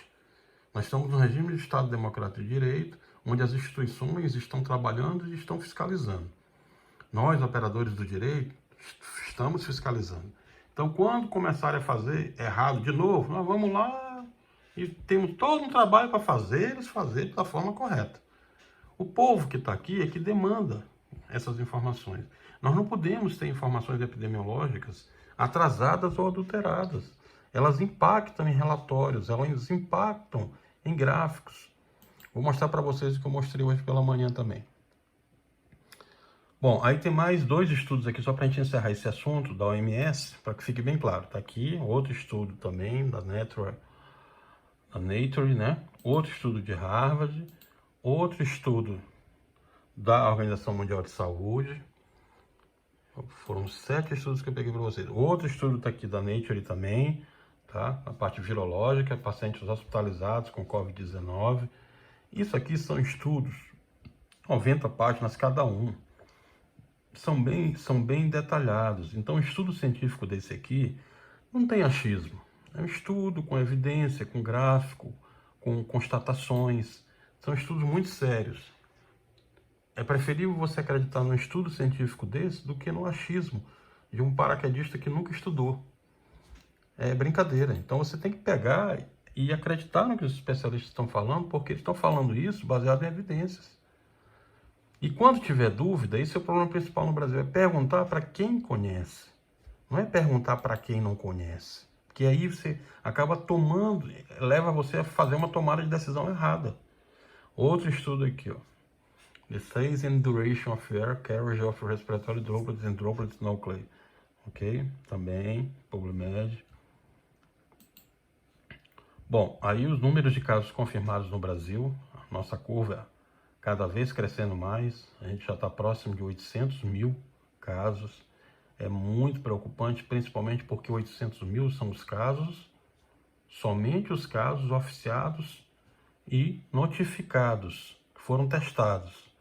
Nós estamos num regime de Estado Democrático de Direito, onde as instituições estão trabalhando e estão fiscalizando. Nós, operadores do direito, estamos fiscalizando. Então, quando começarem a fazer errado de novo, nós vamos lá e temos todo um trabalho para fazer, eles fazerem da forma correta. O povo que está aqui é que demanda essas informações. Nós não podemos ter informações epidemiológicas atrasadas ou adulteradas. Elas impactam em relatórios, elas impactam em gráficos. Vou mostrar para vocês o que eu mostrei hoje pela manhã também. Bom, aí tem mais 2 estudos aqui, só para a gente encerrar esse assunto da OMS, para que fique bem claro. Está aqui outro estudo também da Nature, né? Outro estudo de Harvard, outro estudo da Organização Mundial de Saúde. Foram 7 estudos que eu peguei para vocês. Outro estudo está aqui da Nature também, tá? A parte virológica, pacientes hospitalizados com Covid-19. Isso aqui são estudos, 90 páginas cada um. São bem detalhados. Então, o estudo científico desse aqui não tem achismo. É um estudo com evidência, com gráfico, com constatações. São estudos muito sérios. É preferível você acreditar num estudo científico desse do que no achismo de um paraquedista que nunca estudou. É brincadeira. Então, você tem que pegar e acreditar no que os especialistas estão falando, porque eles estão falando isso baseado em evidências. E quando tiver dúvida, esse é o problema principal no Brasil, é perguntar para quem conhece. Não é perguntar para quem não conhece. Porque aí você acaba tomando, leva você a fazer uma tomada de decisão errada. Outro estudo aqui, ó. The size and duration of air carriage of respiratory droplets and droplets nuclei. Ok? Também, PubMed. Bom, aí os números de casos confirmados no Brasil, a nossa curva cada vez crescendo mais, a gente já está próximo de 800 mil casos. É muito preocupante, principalmente porque 800 mil são os casos, somente os casos oficiados e notificados, que foram testados.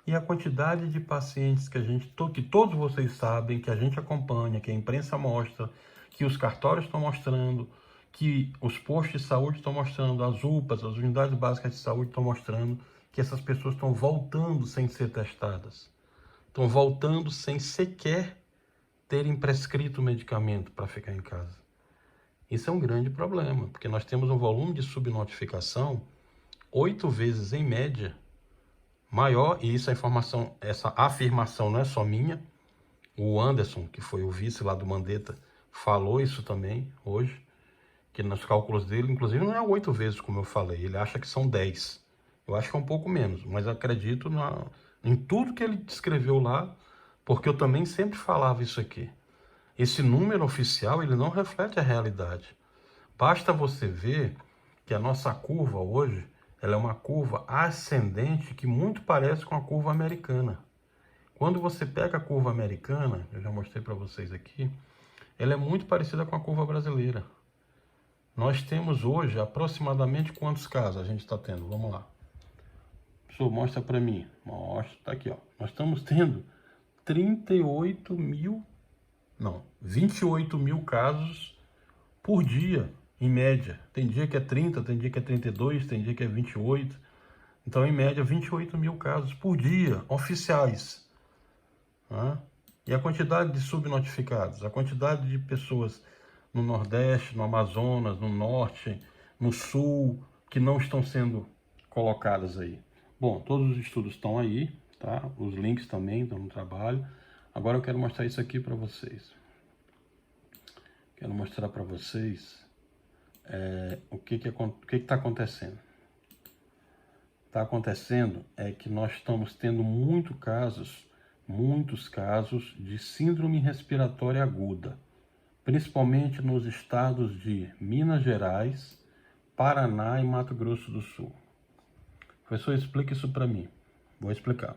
E a quantidade de pacientes que todos vocês sabem, que a gente acompanha, que a imprensa mostra, que os cartórios estão mostrando, que os postos de saúde estão mostrando, as UPAs, as unidades básicas de saúde estão mostrando, que essas pessoas estão voltando sem ser testadas. Estão voltando sem sequer terem prescrito medicamento para ficar em casa. Isso é um grande problema, porque nós temos um volume de subnotificação 8 vezes em média maior, e essa afirmação não é só minha. O Anderson, que foi o vice lá do Mandetta, falou isso também hoje, que nos cálculos dele, inclusive não é 8 vezes como eu falei, ele acha que são 10. Eu acho que é um pouco menos, mas acredito em tudo que ele descreveu lá, porque eu também sempre falava isso aqui. Esse número oficial, ele não reflete a realidade. Basta você ver que a nossa curva hoje, ela é uma curva ascendente que muito parece com a curva americana. Quando você pega a curva americana, eu já mostrei para vocês aqui, ela é muito parecida com a curva brasileira. Nós temos hoje aproximadamente quantos casos a gente está tendo? Vamos lá. Pessoal, mostra para mim. Mostra, tá aqui, ó. Nós estamos tendo 28 mil casos por dia, em média. Tem dia que é 30, tem dia que é 32, tem dia que é 28. Então, em média, 28 mil casos por dia, oficiais. Né? E a quantidade de subnotificados, a quantidade de pessoas no Nordeste, no Amazonas, no Norte, no Sul, que não estão sendo colocadas aí. Bom, todos os estudos estão aí, tá? Os links também estão no trabalho. Agora eu quero mostrar isso aqui para vocês. Quero mostrar para vocês o que está acontecendo. Está acontecendo é que nós estamos tendo muitos casos de síndrome respiratória aguda, principalmente nos estados de Minas Gerais, Paraná e Mato Grosso do Sul. Professor, explique isso para mim. Vou explicar.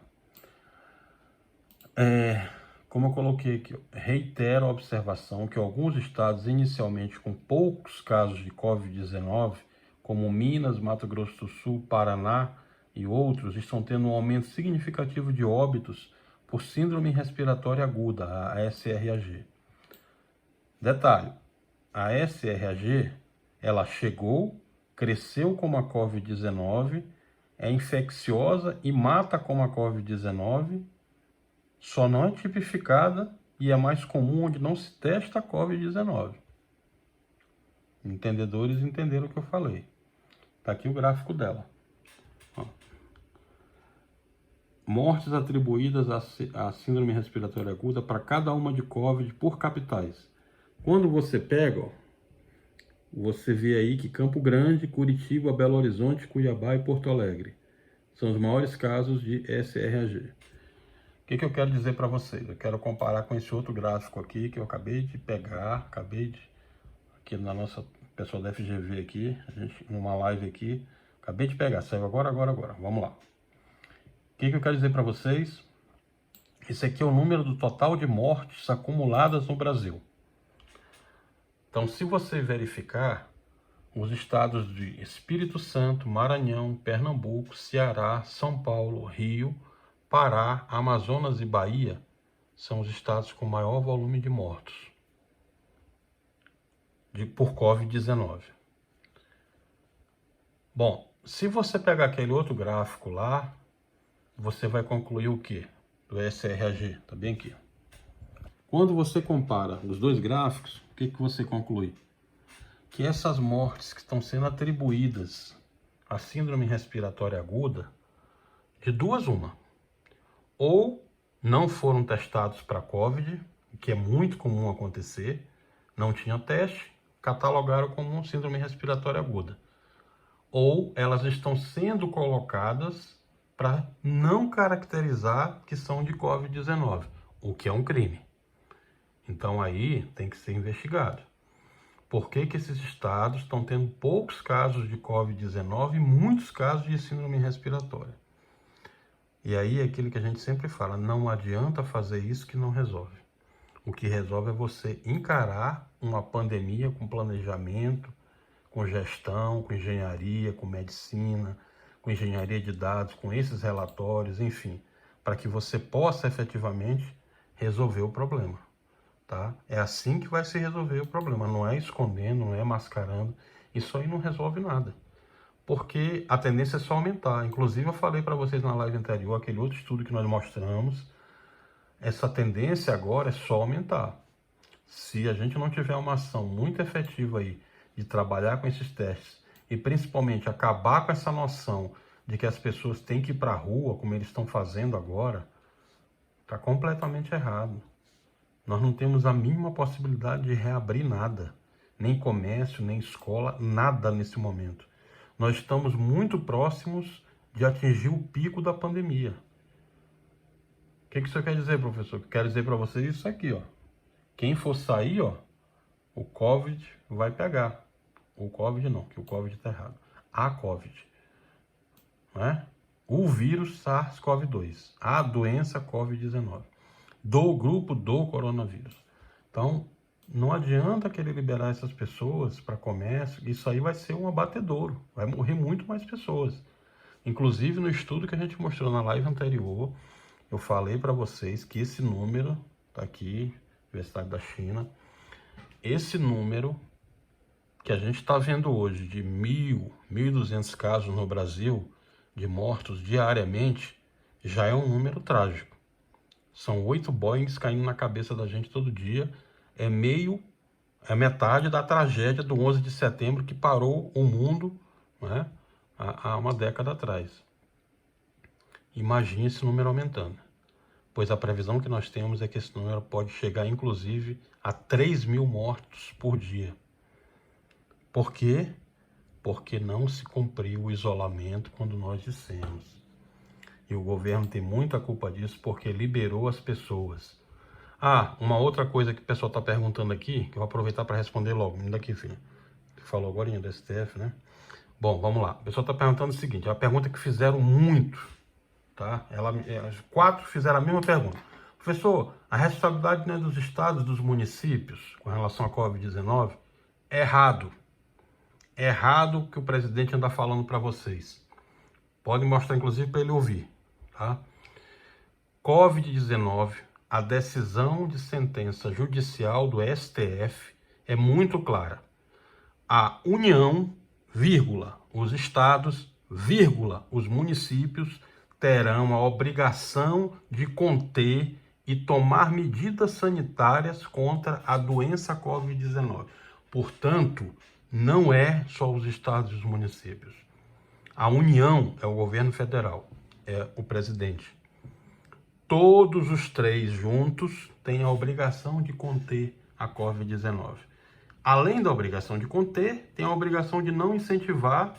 Como eu coloquei aqui, reitero a observação que alguns estados inicialmente com poucos casos de Covid-19, como Minas, Mato Grosso do Sul, Paraná e outros, estão tendo um aumento significativo de óbitos por síndrome respiratória aguda, a SRAG. Detalhe, a SRAG, ela chegou, cresceu como a Covid-19, é infecciosa e mata como a Covid-19, só não é tipificada e é mais comum onde não se testa a Covid-19. Entendedores entenderam o que eu falei. Está aqui o gráfico dela. Ó. Mortes atribuídas à síndrome respiratória aguda para cada uma de Covid por capitais. Quando você pega, ó, você vê aí que Campo Grande, Curitiba, Belo Horizonte, Cuiabá e Porto Alegre são os maiores casos de SRAG. O que eu quero dizer para vocês? Eu quero comparar com esse outro gráfico aqui que eu acabei de pegar, aqui na nossa pessoal da FGV aqui, a gente numa live aqui, acabei de pegar, saiu agora. Vamos lá. O que eu quero dizer para vocês? Esse aqui é o número do total de mortes acumuladas no Brasil. Então, se você verificar, os estados de Espírito Santo, Maranhão, Pernambuco, Ceará, São Paulo, Rio, Pará, Amazonas e Bahia são os estados com maior volume de mortos por Covid-19. Bom, se você pegar aquele outro gráfico lá, você vai concluir o quê? Do SRAG, tá bem aqui. Quando você compara os dois gráficos, o que você conclui? Que essas mortes que estão sendo atribuídas à síndrome respiratória aguda, de duas uma. Ou não foram testados para Covid, que é muito comum acontecer, não tinha teste, catalogaram como síndrome respiratória aguda. Ou elas estão sendo colocadas para não caracterizar que são de Covid-19, o que é um crime. Então aí tem que ser investigado. Por que esses estados estão tendo poucos casos de Covid-19 e muitos casos de síndrome respiratória? E aí é aquilo que a gente sempre fala, não adianta fazer isso que não resolve. O que resolve é você encarar uma pandemia com planejamento, com gestão, com engenharia, com medicina, com engenharia de dados, com esses relatórios, enfim, para que você possa efetivamente resolver o problema. Tá? É assim que vai se resolver o problema, não é escondendo, não é mascarando, isso aí não resolve nada. Porque a tendência é só aumentar. Inclusive eu falei para vocês na live anterior, aquele outro estudo que nós mostramos, essa tendência agora é só aumentar. Se a gente não tiver uma ação muito efetiva aí de trabalhar com esses testes e principalmente acabar com essa noção de que as pessoas têm que ir para a rua, como eles estão fazendo agora, está completamente errado. Nós não temos a mínima possibilidade de reabrir nada, nem comércio, nem escola, nada nesse momento. Nós estamos muito próximos de atingir o pico da pandemia. O que isso quer dizer, professor? Quero dizer para vocês isso aqui, ó. Quem for sair, ó, o Covid vai pegar. O Covid não, que o Covid está errado. A Covid, né? O vírus SARS-CoV-2, a doença Covid-19, do grupo do coronavírus. Então, não adianta querer liberar essas pessoas para comércio, isso aí vai ser um abatedouro, vai morrer muito mais pessoas. Inclusive, no estudo que a gente mostrou na live anterior, eu falei para vocês que esse número, tá aqui, Universidade da China, esse número que a gente está vendo hoje de 1.000, 1.200 casos no Brasil, de mortos diariamente já é um número trágico. São 8 Boeings caindo na cabeça da gente todo dia. É metade da tragédia do 11 de setembro que parou o mundo, né, há uma década atrás. Imagine esse número aumentando, pois a previsão que nós temos é que esse número pode chegar, inclusive, a 3.000 mortos por dia. Por quê? Porque não se cumpriu o isolamento quando nós dissemos. E o governo tem muita culpa disso porque liberou as pessoas. Ah, uma outra coisa que o pessoal está perguntando aqui, que eu vou aproveitar para responder logo. Me dá aqui, filho. Você falou agora do STF, né? Bom, vamos lá. O pessoal está perguntando o seguinte, é uma pergunta que fizeram muito, tá? As 4 fizeram a mesma pergunta. Professor, a responsabilidade, né, dos estados, dos municípios, com relação à Covid-19, é errado. É errado o que o presidente anda falando para vocês. Pode mostrar, inclusive, para ele ouvir, tá? Covid-19, a decisão de sentença judicial do STF é muito clara. A União, vírgula, os estados, vírgula, os municípios terão a obrigação de conter e tomar medidas sanitárias contra a doença Covid-19. Portanto, não é só os estados e os municípios. A União é o governo federal, é o presidente. Todos os 3 juntos têm a obrigação de conter a Covid-19. Além da obrigação de conter, tem a obrigação de não incentivar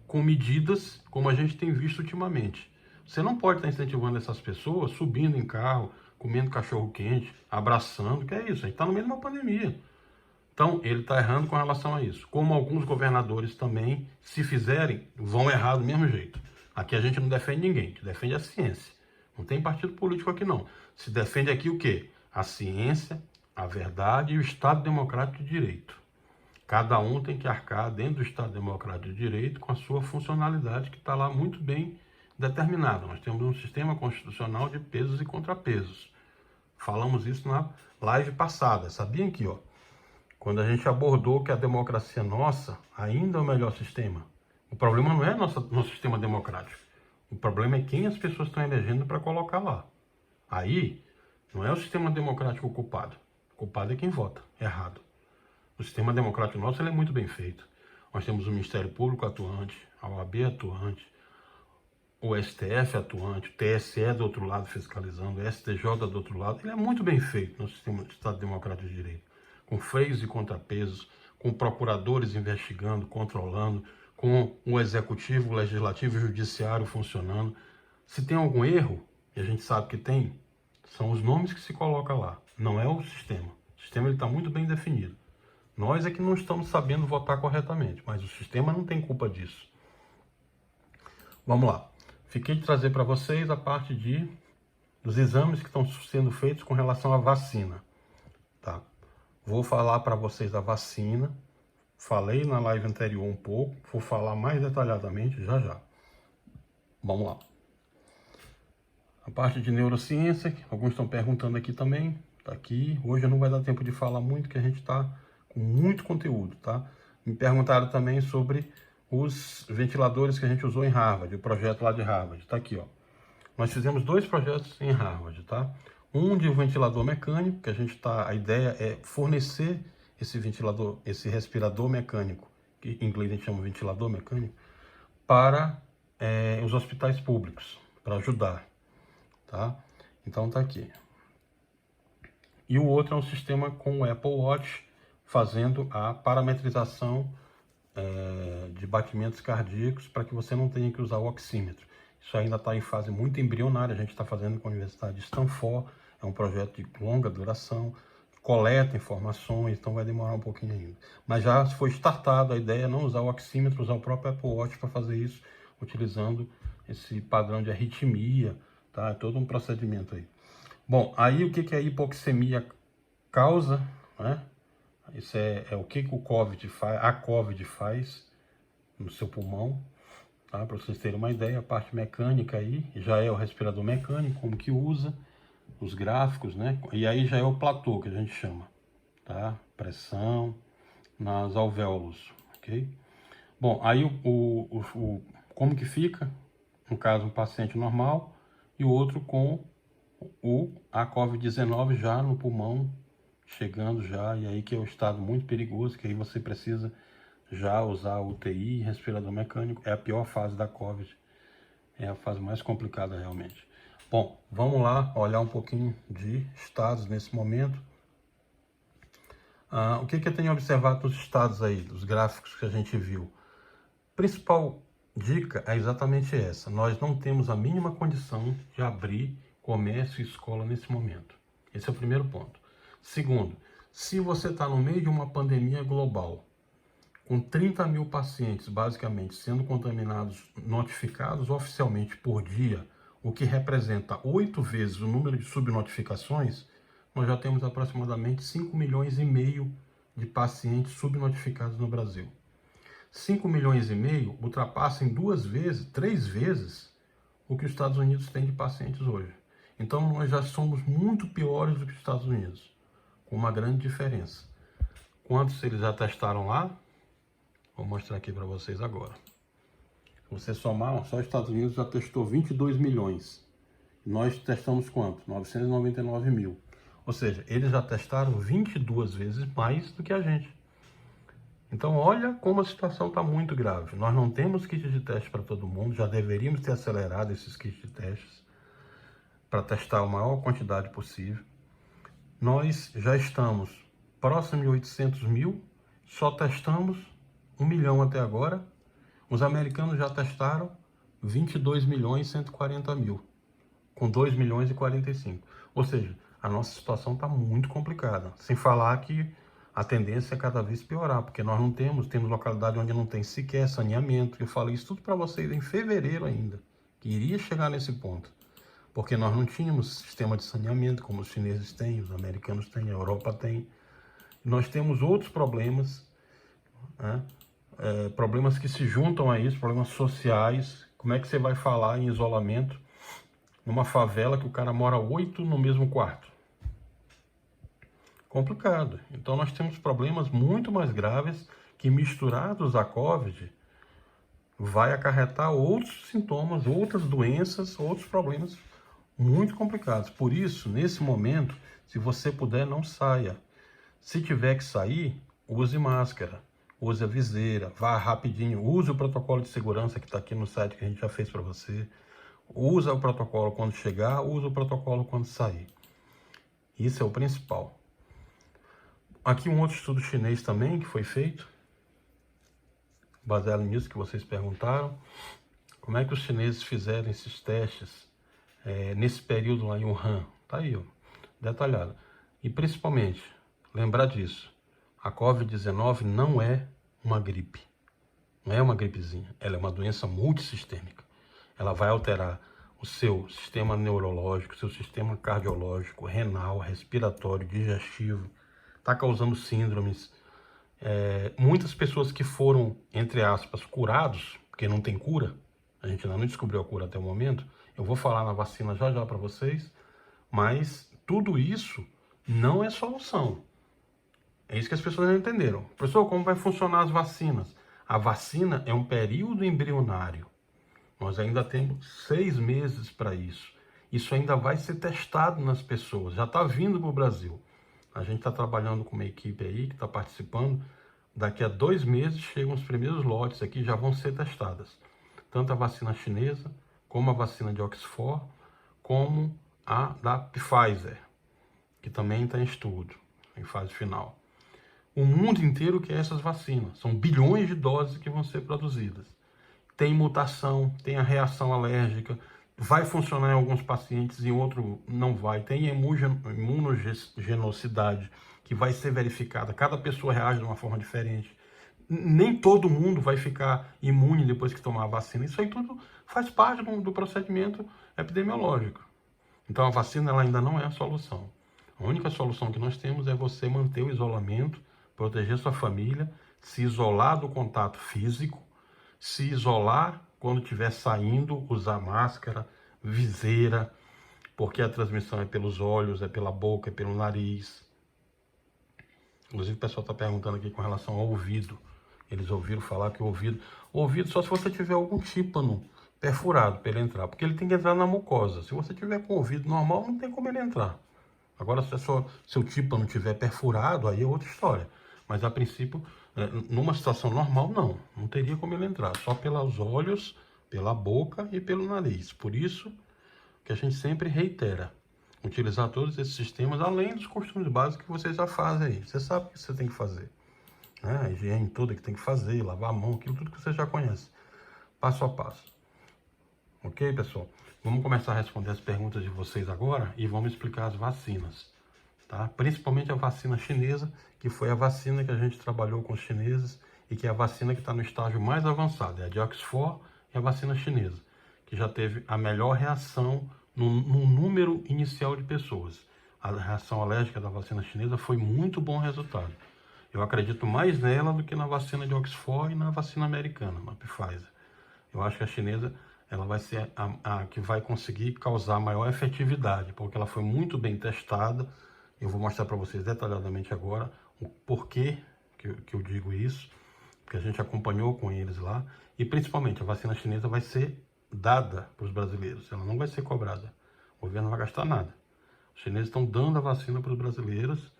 com medidas como a gente tem visto ultimamente. Você não pode estar incentivando essas pessoas subindo em carro, comendo cachorro-quente, abraçando, que é isso, a gente está no meio de uma pandemia. Então, ele está errando com relação a isso. Como alguns governadores também, se fizerem, vão errar do mesmo jeito. Aqui a gente não defende ninguém, a gente defende a ciência. Não tem partido político aqui não. Se defende aqui o quê? A ciência, a verdade e o Estado Democrático de Direito. Cada um tem que arcar dentro do Estado Democrático de Direito com a sua funcionalidade que está lá muito bem determinada. Nós temos um sistema constitucional de pesos e contrapesos. Falamos isso na live passada. Sabiam que, quando a gente abordou que a democracia nossa ainda é o melhor sistema, o problema não é nosso sistema democrático. O problema é quem as pessoas estão elegendo para colocar lá. Aí, não é o sistema democrático o culpado. O culpado é quem vota errado. O sistema democrático nosso ele é muito bem feito. Nós temos o Ministério Público atuante, a OAB atuante, o STF atuante, o TSE do outro lado fiscalizando, o STJ do outro lado. Ele é muito bem feito no sistema de Estado Democrático de Direito, com freios e contrapesos, com procuradores investigando, controlando, com o executivo, o legislativo e o judiciário funcionando. Se tem algum erro, e a gente sabe que tem, são os nomes que se colocam lá, não é o sistema. O sistema está muito bem definido. Nós é que não estamos sabendo votar corretamente, mas o sistema não tem culpa disso. Vamos lá. Fiquei de trazer para vocês a parte dos exames que estão sendo feitos com relação à vacina. Tá? Vou falar para vocês da vacina. Falei na live anterior um pouco, vou falar mais detalhadamente já já. Vamos lá. A parte de neurociência, alguns estão perguntando aqui também, tá aqui. Hoje não vai dar tempo de falar muito, que a gente está com muito conteúdo, tá? Me perguntaram também sobre os ventiladores que a gente usou em Harvard, o projeto lá de Harvard, tá aqui, Nós fizemos 2 projetos em Harvard, tá? Um de um ventilador mecânico, que a ideia é fornecer esse ventilador, esse respirador mecânico, que em inglês a gente chama ventilador mecânico, para os hospitais públicos, para ajudar, tá? Então tá aqui. E o outro é um sistema com o Apple Watch, fazendo a parametrização de batimentos cardíacos para que você não tenha que usar o oxímetro. Isso ainda está em fase muito embrionária, a gente está fazendo com a Universidade de Stanford, é um projeto de longa duração, coleta informações, então vai demorar um pouquinho ainda. Mas já foi startado, a ideia é não usar o oxímetro, usar o próprio Apple Watch para fazer isso, utilizando esse padrão de arritmia, tá? É todo um procedimento aí. Bom, aí o que a hipoxemia causa, né? Isso é o que o COVID faz, a COVID faz no seu pulmão, tá? Para vocês terem uma ideia, a parte mecânica aí já é o respirador mecânico, como que usa, os gráficos, né? E aí já é o platô que a gente chama, tá? Pressão nas alvéolos, ok? Bom, aí como que fica no caso um paciente normal, e o outro com a Covid-19 já no pulmão, chegando já, e aí que é um estado muito perigoso, que aí você precisa já usar UTI, respirador mecânico. É a pior fase da Covid, é a fase mais complicada realmente. Bom, vamos lá olhar um pouquinho de estados nesse momento. O que eu tenho observado nos estados aí, dos gráficos que a gente viu? Principal dica é exatamente essa: nós não temos a mínima condição de abrir comércio e escola nesse momento. Esse é o primeiro ponto. Segundo, se você está no meio de uma pandemia global, com 30 mil pacientes basicamente sendo contaminados, notificados oficialmente por dia, o que representa 8 vezes o número de subnotificações, nós já temos aproximadamente 5 milhões e meio de pacientes subnotificados no Brasil. 5 milhões e meio ultrapassa em 2 vezes, 3 vezes o que os Estados Unidos têm de pacientes hoje. Então nós já somos muito piores do que os Estados Unidos, com uma grande diferença. Quantos eles já testaram lá? Vou mostrar aqui para vocês agora. Se você somar, só os Estados Unidos já testou 22 milhões. Nós testamos quanto? 999 mil. Ou seja, eles já testaram 22 vezes mais do que a gente. Então olha como a situação está muito grave. Nós não temos kit de teste para todo mundo, já deveríamos ter acelerado esses kits de testes para testar a maior quantidade possível. Nós já estamos próximo de 800 mil, só testamos 1 milhão até agora. Os americanos já testaram 22 milhões e 140 mil, com 2 milhões e 45. Ou seja, a nossa situação está muito complicada. Sem falar que a tendência é cada vez piorar, porque nós não temos localidade onde não tem sequer saneamento. Eu falei isso tudo para vocês em fevereiro ainda, que iria chegar nesse ponto. Porque nós não tínhamos sistema de saneamento como os chineses têm, os americanos têm, a Europa tem. Nós temos outros problemas, né? Problemas que se juntam a isso, problemas sociais. Como é que você vai falar em isolamento numa favela que o cara mora 8 no mesmo quarto? Complicado. Então nós temos problemas muito mais graves que, misturados à Covid, vai acarretar outros sintomas, outras doenças, outros problemas muito complicados. Por isso, nesse momento, se você puder, não saia. Se tiver que sair, use máscara, use a viseira, vá rapidinho, use o protocolo de segurança que está aqui no site que a gente já fez para você. Usa o protocolo quando chegar, usa o protocolo quando sair. Isso é o principal. Aqui um outro estudo chinês também que foi feito, baseado nisso que vocês perguntaram. Como é que os chineses fizeram esses testes nesse período lá em Wuhan? Tá aí, ó, detalhado. E principalmente, lembrar disso, a Covid-19 não é uma gripe, não é uma gripezinha, ela é uma doença multissistêmica. Ela vai alterar o seu sistema neurológico, seu sistema cardiológico, renal, respiratório, digestivo, está causando síndromes. Muitas pessoas que foram, entre aspas, curados, porque não tem cura, a gente ainda não descobriu a cura até o momento, eu vou falar na vacina já já para vocês, mas tudo isso não é solução. É isso que as pessoas não entenderam. Professor, como vai funcionar as vacinas? A vacina é um período embrionário. Nós ainda temos 6 meses para isso. Isso ainda vai ser testado nas pessoas. Já está vindo para o Brasil. A gente está trabalhando com uma equipe aí que está participando. Daqui a 2 meses chegam os primeiros lotes aqui, já vão ser testadas. Tanto a vacina chinesa, como a vacina de Oxford, como a da Pfizer, que também está em estudo, em fase final. O mundo inteiro quer essas vacinas. São bilhões de doses que vão ser produzidas. Tem mutação, tem a reação alérgica, vai funcionar em alguns pacientes, em outros não vai. Tem imunogenosidade, que vai ser verificada. Cada pessoa reage de uma forma diferente. Nem todo mundo vai ficar imune depois que tomar a vacina. Isso aí tudo faz parte do procedimento epidemiológico. Então a vacina ela ainda não é a solução. A única solução que nós temos é você manter o isolamento, proteger sua família, se isolar do contato físico, se isolar quando estiver saindo, usar máscara, viseira, porque a transmissão é pelos olhos, é pela boca, é pelo nariz. Inclusive o pessoal está perguntando aqui com relação ao ouvido. Eles ouviram falar que o ouvido só se você tiver algum tímpano perfurado para ele entrar, porque ele tem que entrar na mucosa. Se você tiver com o ouvido normal, não tem como ele entrar. Agora, se seu tímpano não tiver perfurado, aí é outra história. Mas, a princípio, numa situação normal, não teria como ele entrar. Só pelos olhos, pela boca e pelo nariz. Por isso que a gente sempre reitera, utilizar todos esses sistemas, além dos costumes básicos que vocês já fazem aí. Você sabe o que você tem que fazer, né? A higiene toda que tem que fazer, lavar a mão, aquilo tudo que você já conhece, passo a passo. Ok, pessoal? Vamos começar a responder as perguntas de vocês agora e vamos explicar as vacinas, tá? Principalmente a vacina chinesa, que foi a vacina que a gente trabalhou com os chineses e que é a vacina que está no estágio mais avançado, é a de Oxford e a vacina chinesa, que já teve a melhor reação no número inicial de pessoas. A reação alérgica da vacina chinesa foi muito bom resultado. Eu acredito mais nela do que na vacina de Oxford e na vacina americana, na Pfizer. Eu acho que a chinesa ela vai ser a que vai conseguir causar maior efetividade, porque ela foi muito bem testada. Eu vou mostrar para vocês detalhadamente agora o porquê que eu digo isso, porque a gente acompanhou com eles lá, e principalmente a vacina chinesa vai ser dada para os brasileiros, ela não vai ser cobrada. O governo não vai gastar nada. Os chineses estão dando a vacina para os brasileiros,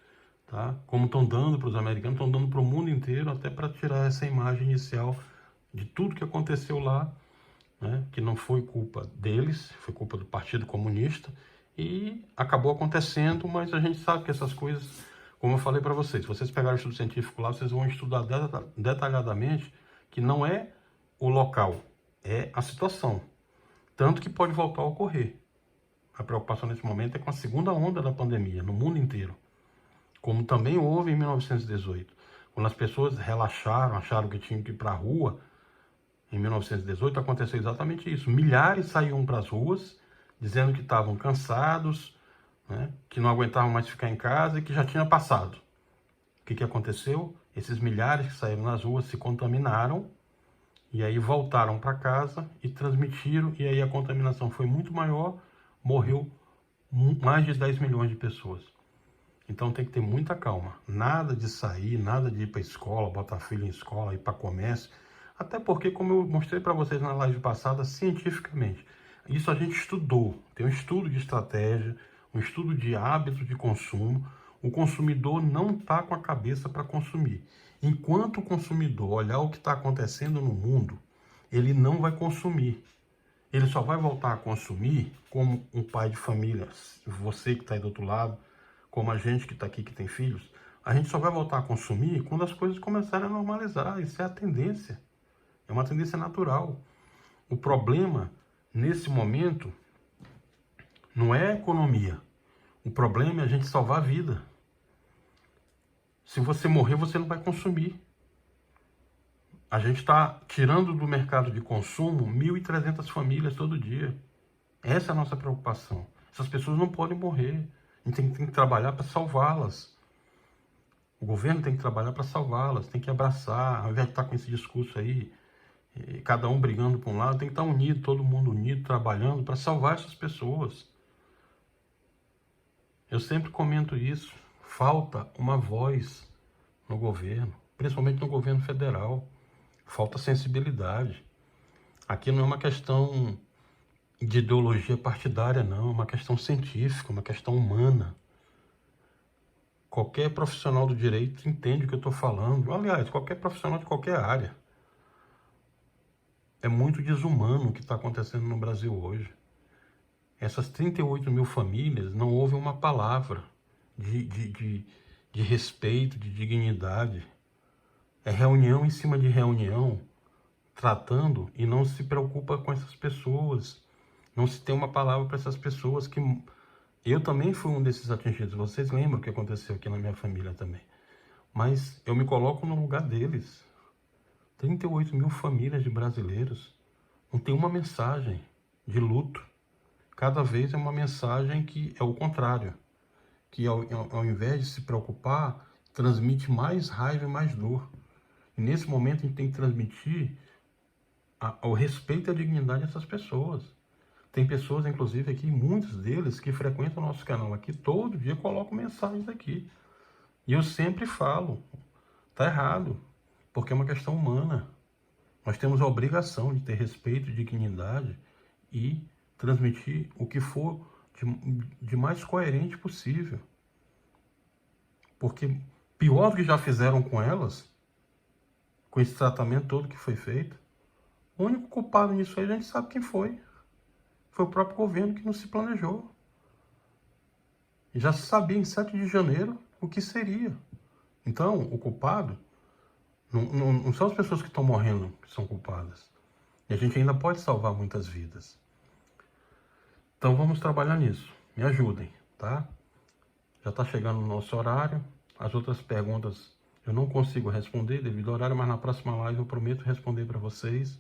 tá? Como estão dando para os americanos, estão dando para o mundo inteiro, até para tirar essa imagem inicial de tudo que aconteceu lá, né? Que não foi culpa deles, foi culpa do Partido Comunista, e acabou acontecendo, mas a gente sabe que essas coisas, como eu falei para vocês, se vocês pegarem o estudo científico lá, vocês vão estudar detalhadamente que não é o local, é a situação. Tanto que pode voltar a ocorrer. A preocupação nesse momento é com a segunda onda da pandemia no mundo inteiro, como também houve em 1918. Quando as pessoas relaxaram, acharam que tinham que ir para a rua, em 1918 aconteceu exatamente isso. Milhares saíam para as ruas, dizendo que estavam cansados, né, que não aguentavam mais ficar em casa e que já tinha passado. O que aconteceu? Esses milhares que saíram nas ruas se contaminaram e aí voltaram para casa e transmitiram, e aí a contaminação foi muito maior, morreu mais de 10 milhões de pessoas. Então tem que ter muita calma. Nada de sair, nada de ir para a escola, botar filho em escola, ir para comércio. Até porque, como eu mostrei para vocês na live passada, cientificamente, isso a gente estudou. Tem um estudo de estratégia, um estudo de hábitos de consumo. O consumidor não está com a cabeça para consumir. Enquanto o consumidor olhar o que está acontecendo no mundo, ele não vai consumir. Ele só vai voltar a consumir como um pai de família, você que está aí do outro lado, como a gente que está aqui, que tem filhos. A gente só vai voltar a consumir quando as coisas começarem a normalizar. Isso é a tendência. É uma tendência natural. O problema, nesse momento, não é a economia. O problema é a gente salvar a vida. Se você morrer, você não vai consumir. A gente está tirando do mercado de consumo 1.300 famílias todo dia. Essa é a nossa preocupação. Essas pessoas não podem morrer. A gente tem que trabalhar para salvá-las. O governo tem que trabalhar para salvá-las, tem que abraçar, ao invés de estar com esse discurso aí, cada um brigando por um lado, tem que estar unido, todo mundo unido, trabalhando para salvar essas pessoas. Eu sempre comento isso. Falta uma voz no governo, principalmente no governo federal. Falta sensibilidade. Aqui não é uma questão de ideologia partidária, não. É uma questão científica, uma questão humana. Qualquer profissional do direito entende o que eu estou falando. Aliás, qualquer profissional de qualquer área. É muito desumano o que está acontecendo no Brasil hoje. Essas 38 mil famílias não ouvem uma palavra de respeito, de dignidade. É reunião em cima de reunião, tratando, e não se preocupa com essas pessoas. Não se tem uma palavra para essas pessoas que... Eu também fui um desses atingidos. Vocês lembram o que aconteceu aqui na minha família também. Mas eu me coloco no lugar deles. 38 mil famílias de brasileiros. Não tem uma mensagem de luto. Cada vez é uma mensagem que é o contrário. Que ao invés de se preocupar, transmite mais raiva e mais dor. E nesse momento a gente tem que transmitir o respeito e a dignidade dessas pessoas. Tem pessoas, inclusive, aqui, muitos deles, que frequentam o nosso canal aqui, todo dia colocam mensagens aqui. E eu sempre falo, tá errado, porque é uma questão humana. Nós temos a obrigação de ter respeito e dignidade e transmitir o que for de mais coerente possível. Porque pior do que já fizeram com elas, com esse tratamento todo que foi feito, o único culpado nisso aí a gente sabe quem foi. Foi o próprio governo que não se planejou. Já se sabia em 7 de janeiro o que seria. Então, o culpado não são as pessoas que estão morrendo que são culpadas. E a gente ainda pode salvar muitas vidas. Então vamos trabalhar nisso. Me ajudem, tá? Já está chegando o nosso horário. As outras perguntas eu não consigo responder devido ao horário, mas na próxima live eu prometo responder para vocês.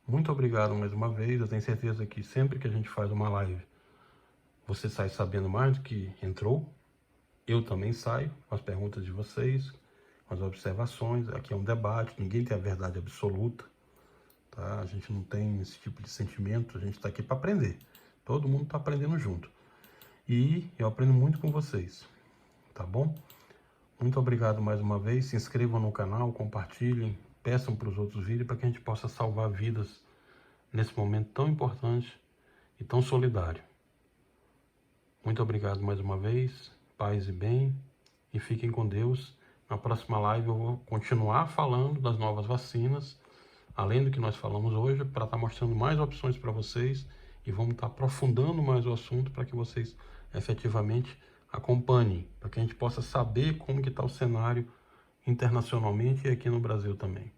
Muito obrigado mais uma vez. Eu tenho certeza que sempre que a gente faz uma live, você sai sabendo mais do que entrou. Eu também saio com as perguntas de vocês, com as observações. Aqui é um debate, ninguém tem a verdade absoluta, tá? A gente não tem esse tipo de sentimento, a gente está aqui para aprender. Todo mundo está aprendendo junto. E eu aprendo muito com vocês, tá bom? Muito obrigado mais uma vez. Se inscrevam no canal, compartilhem, peçam para os outros vídeos para que a gente possa salvar vidas nesse momento tão importante e tão solidário. Muito obrigado mais uma vez. Paz e bem. E fiquem com Deus. Na próxima live eu vou continuar falando das novas vacinas, além do que nós falamos hoje, para estar mostrando mais opções para vocês. E vamos estar aprofundando mais o assunto para que vocês efetivamente acompanhem, para que a gente possa saber como que está o cenário internacionalmente e aqui no Brasil também.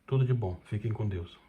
Tudo de bom. Fiquem com Deus.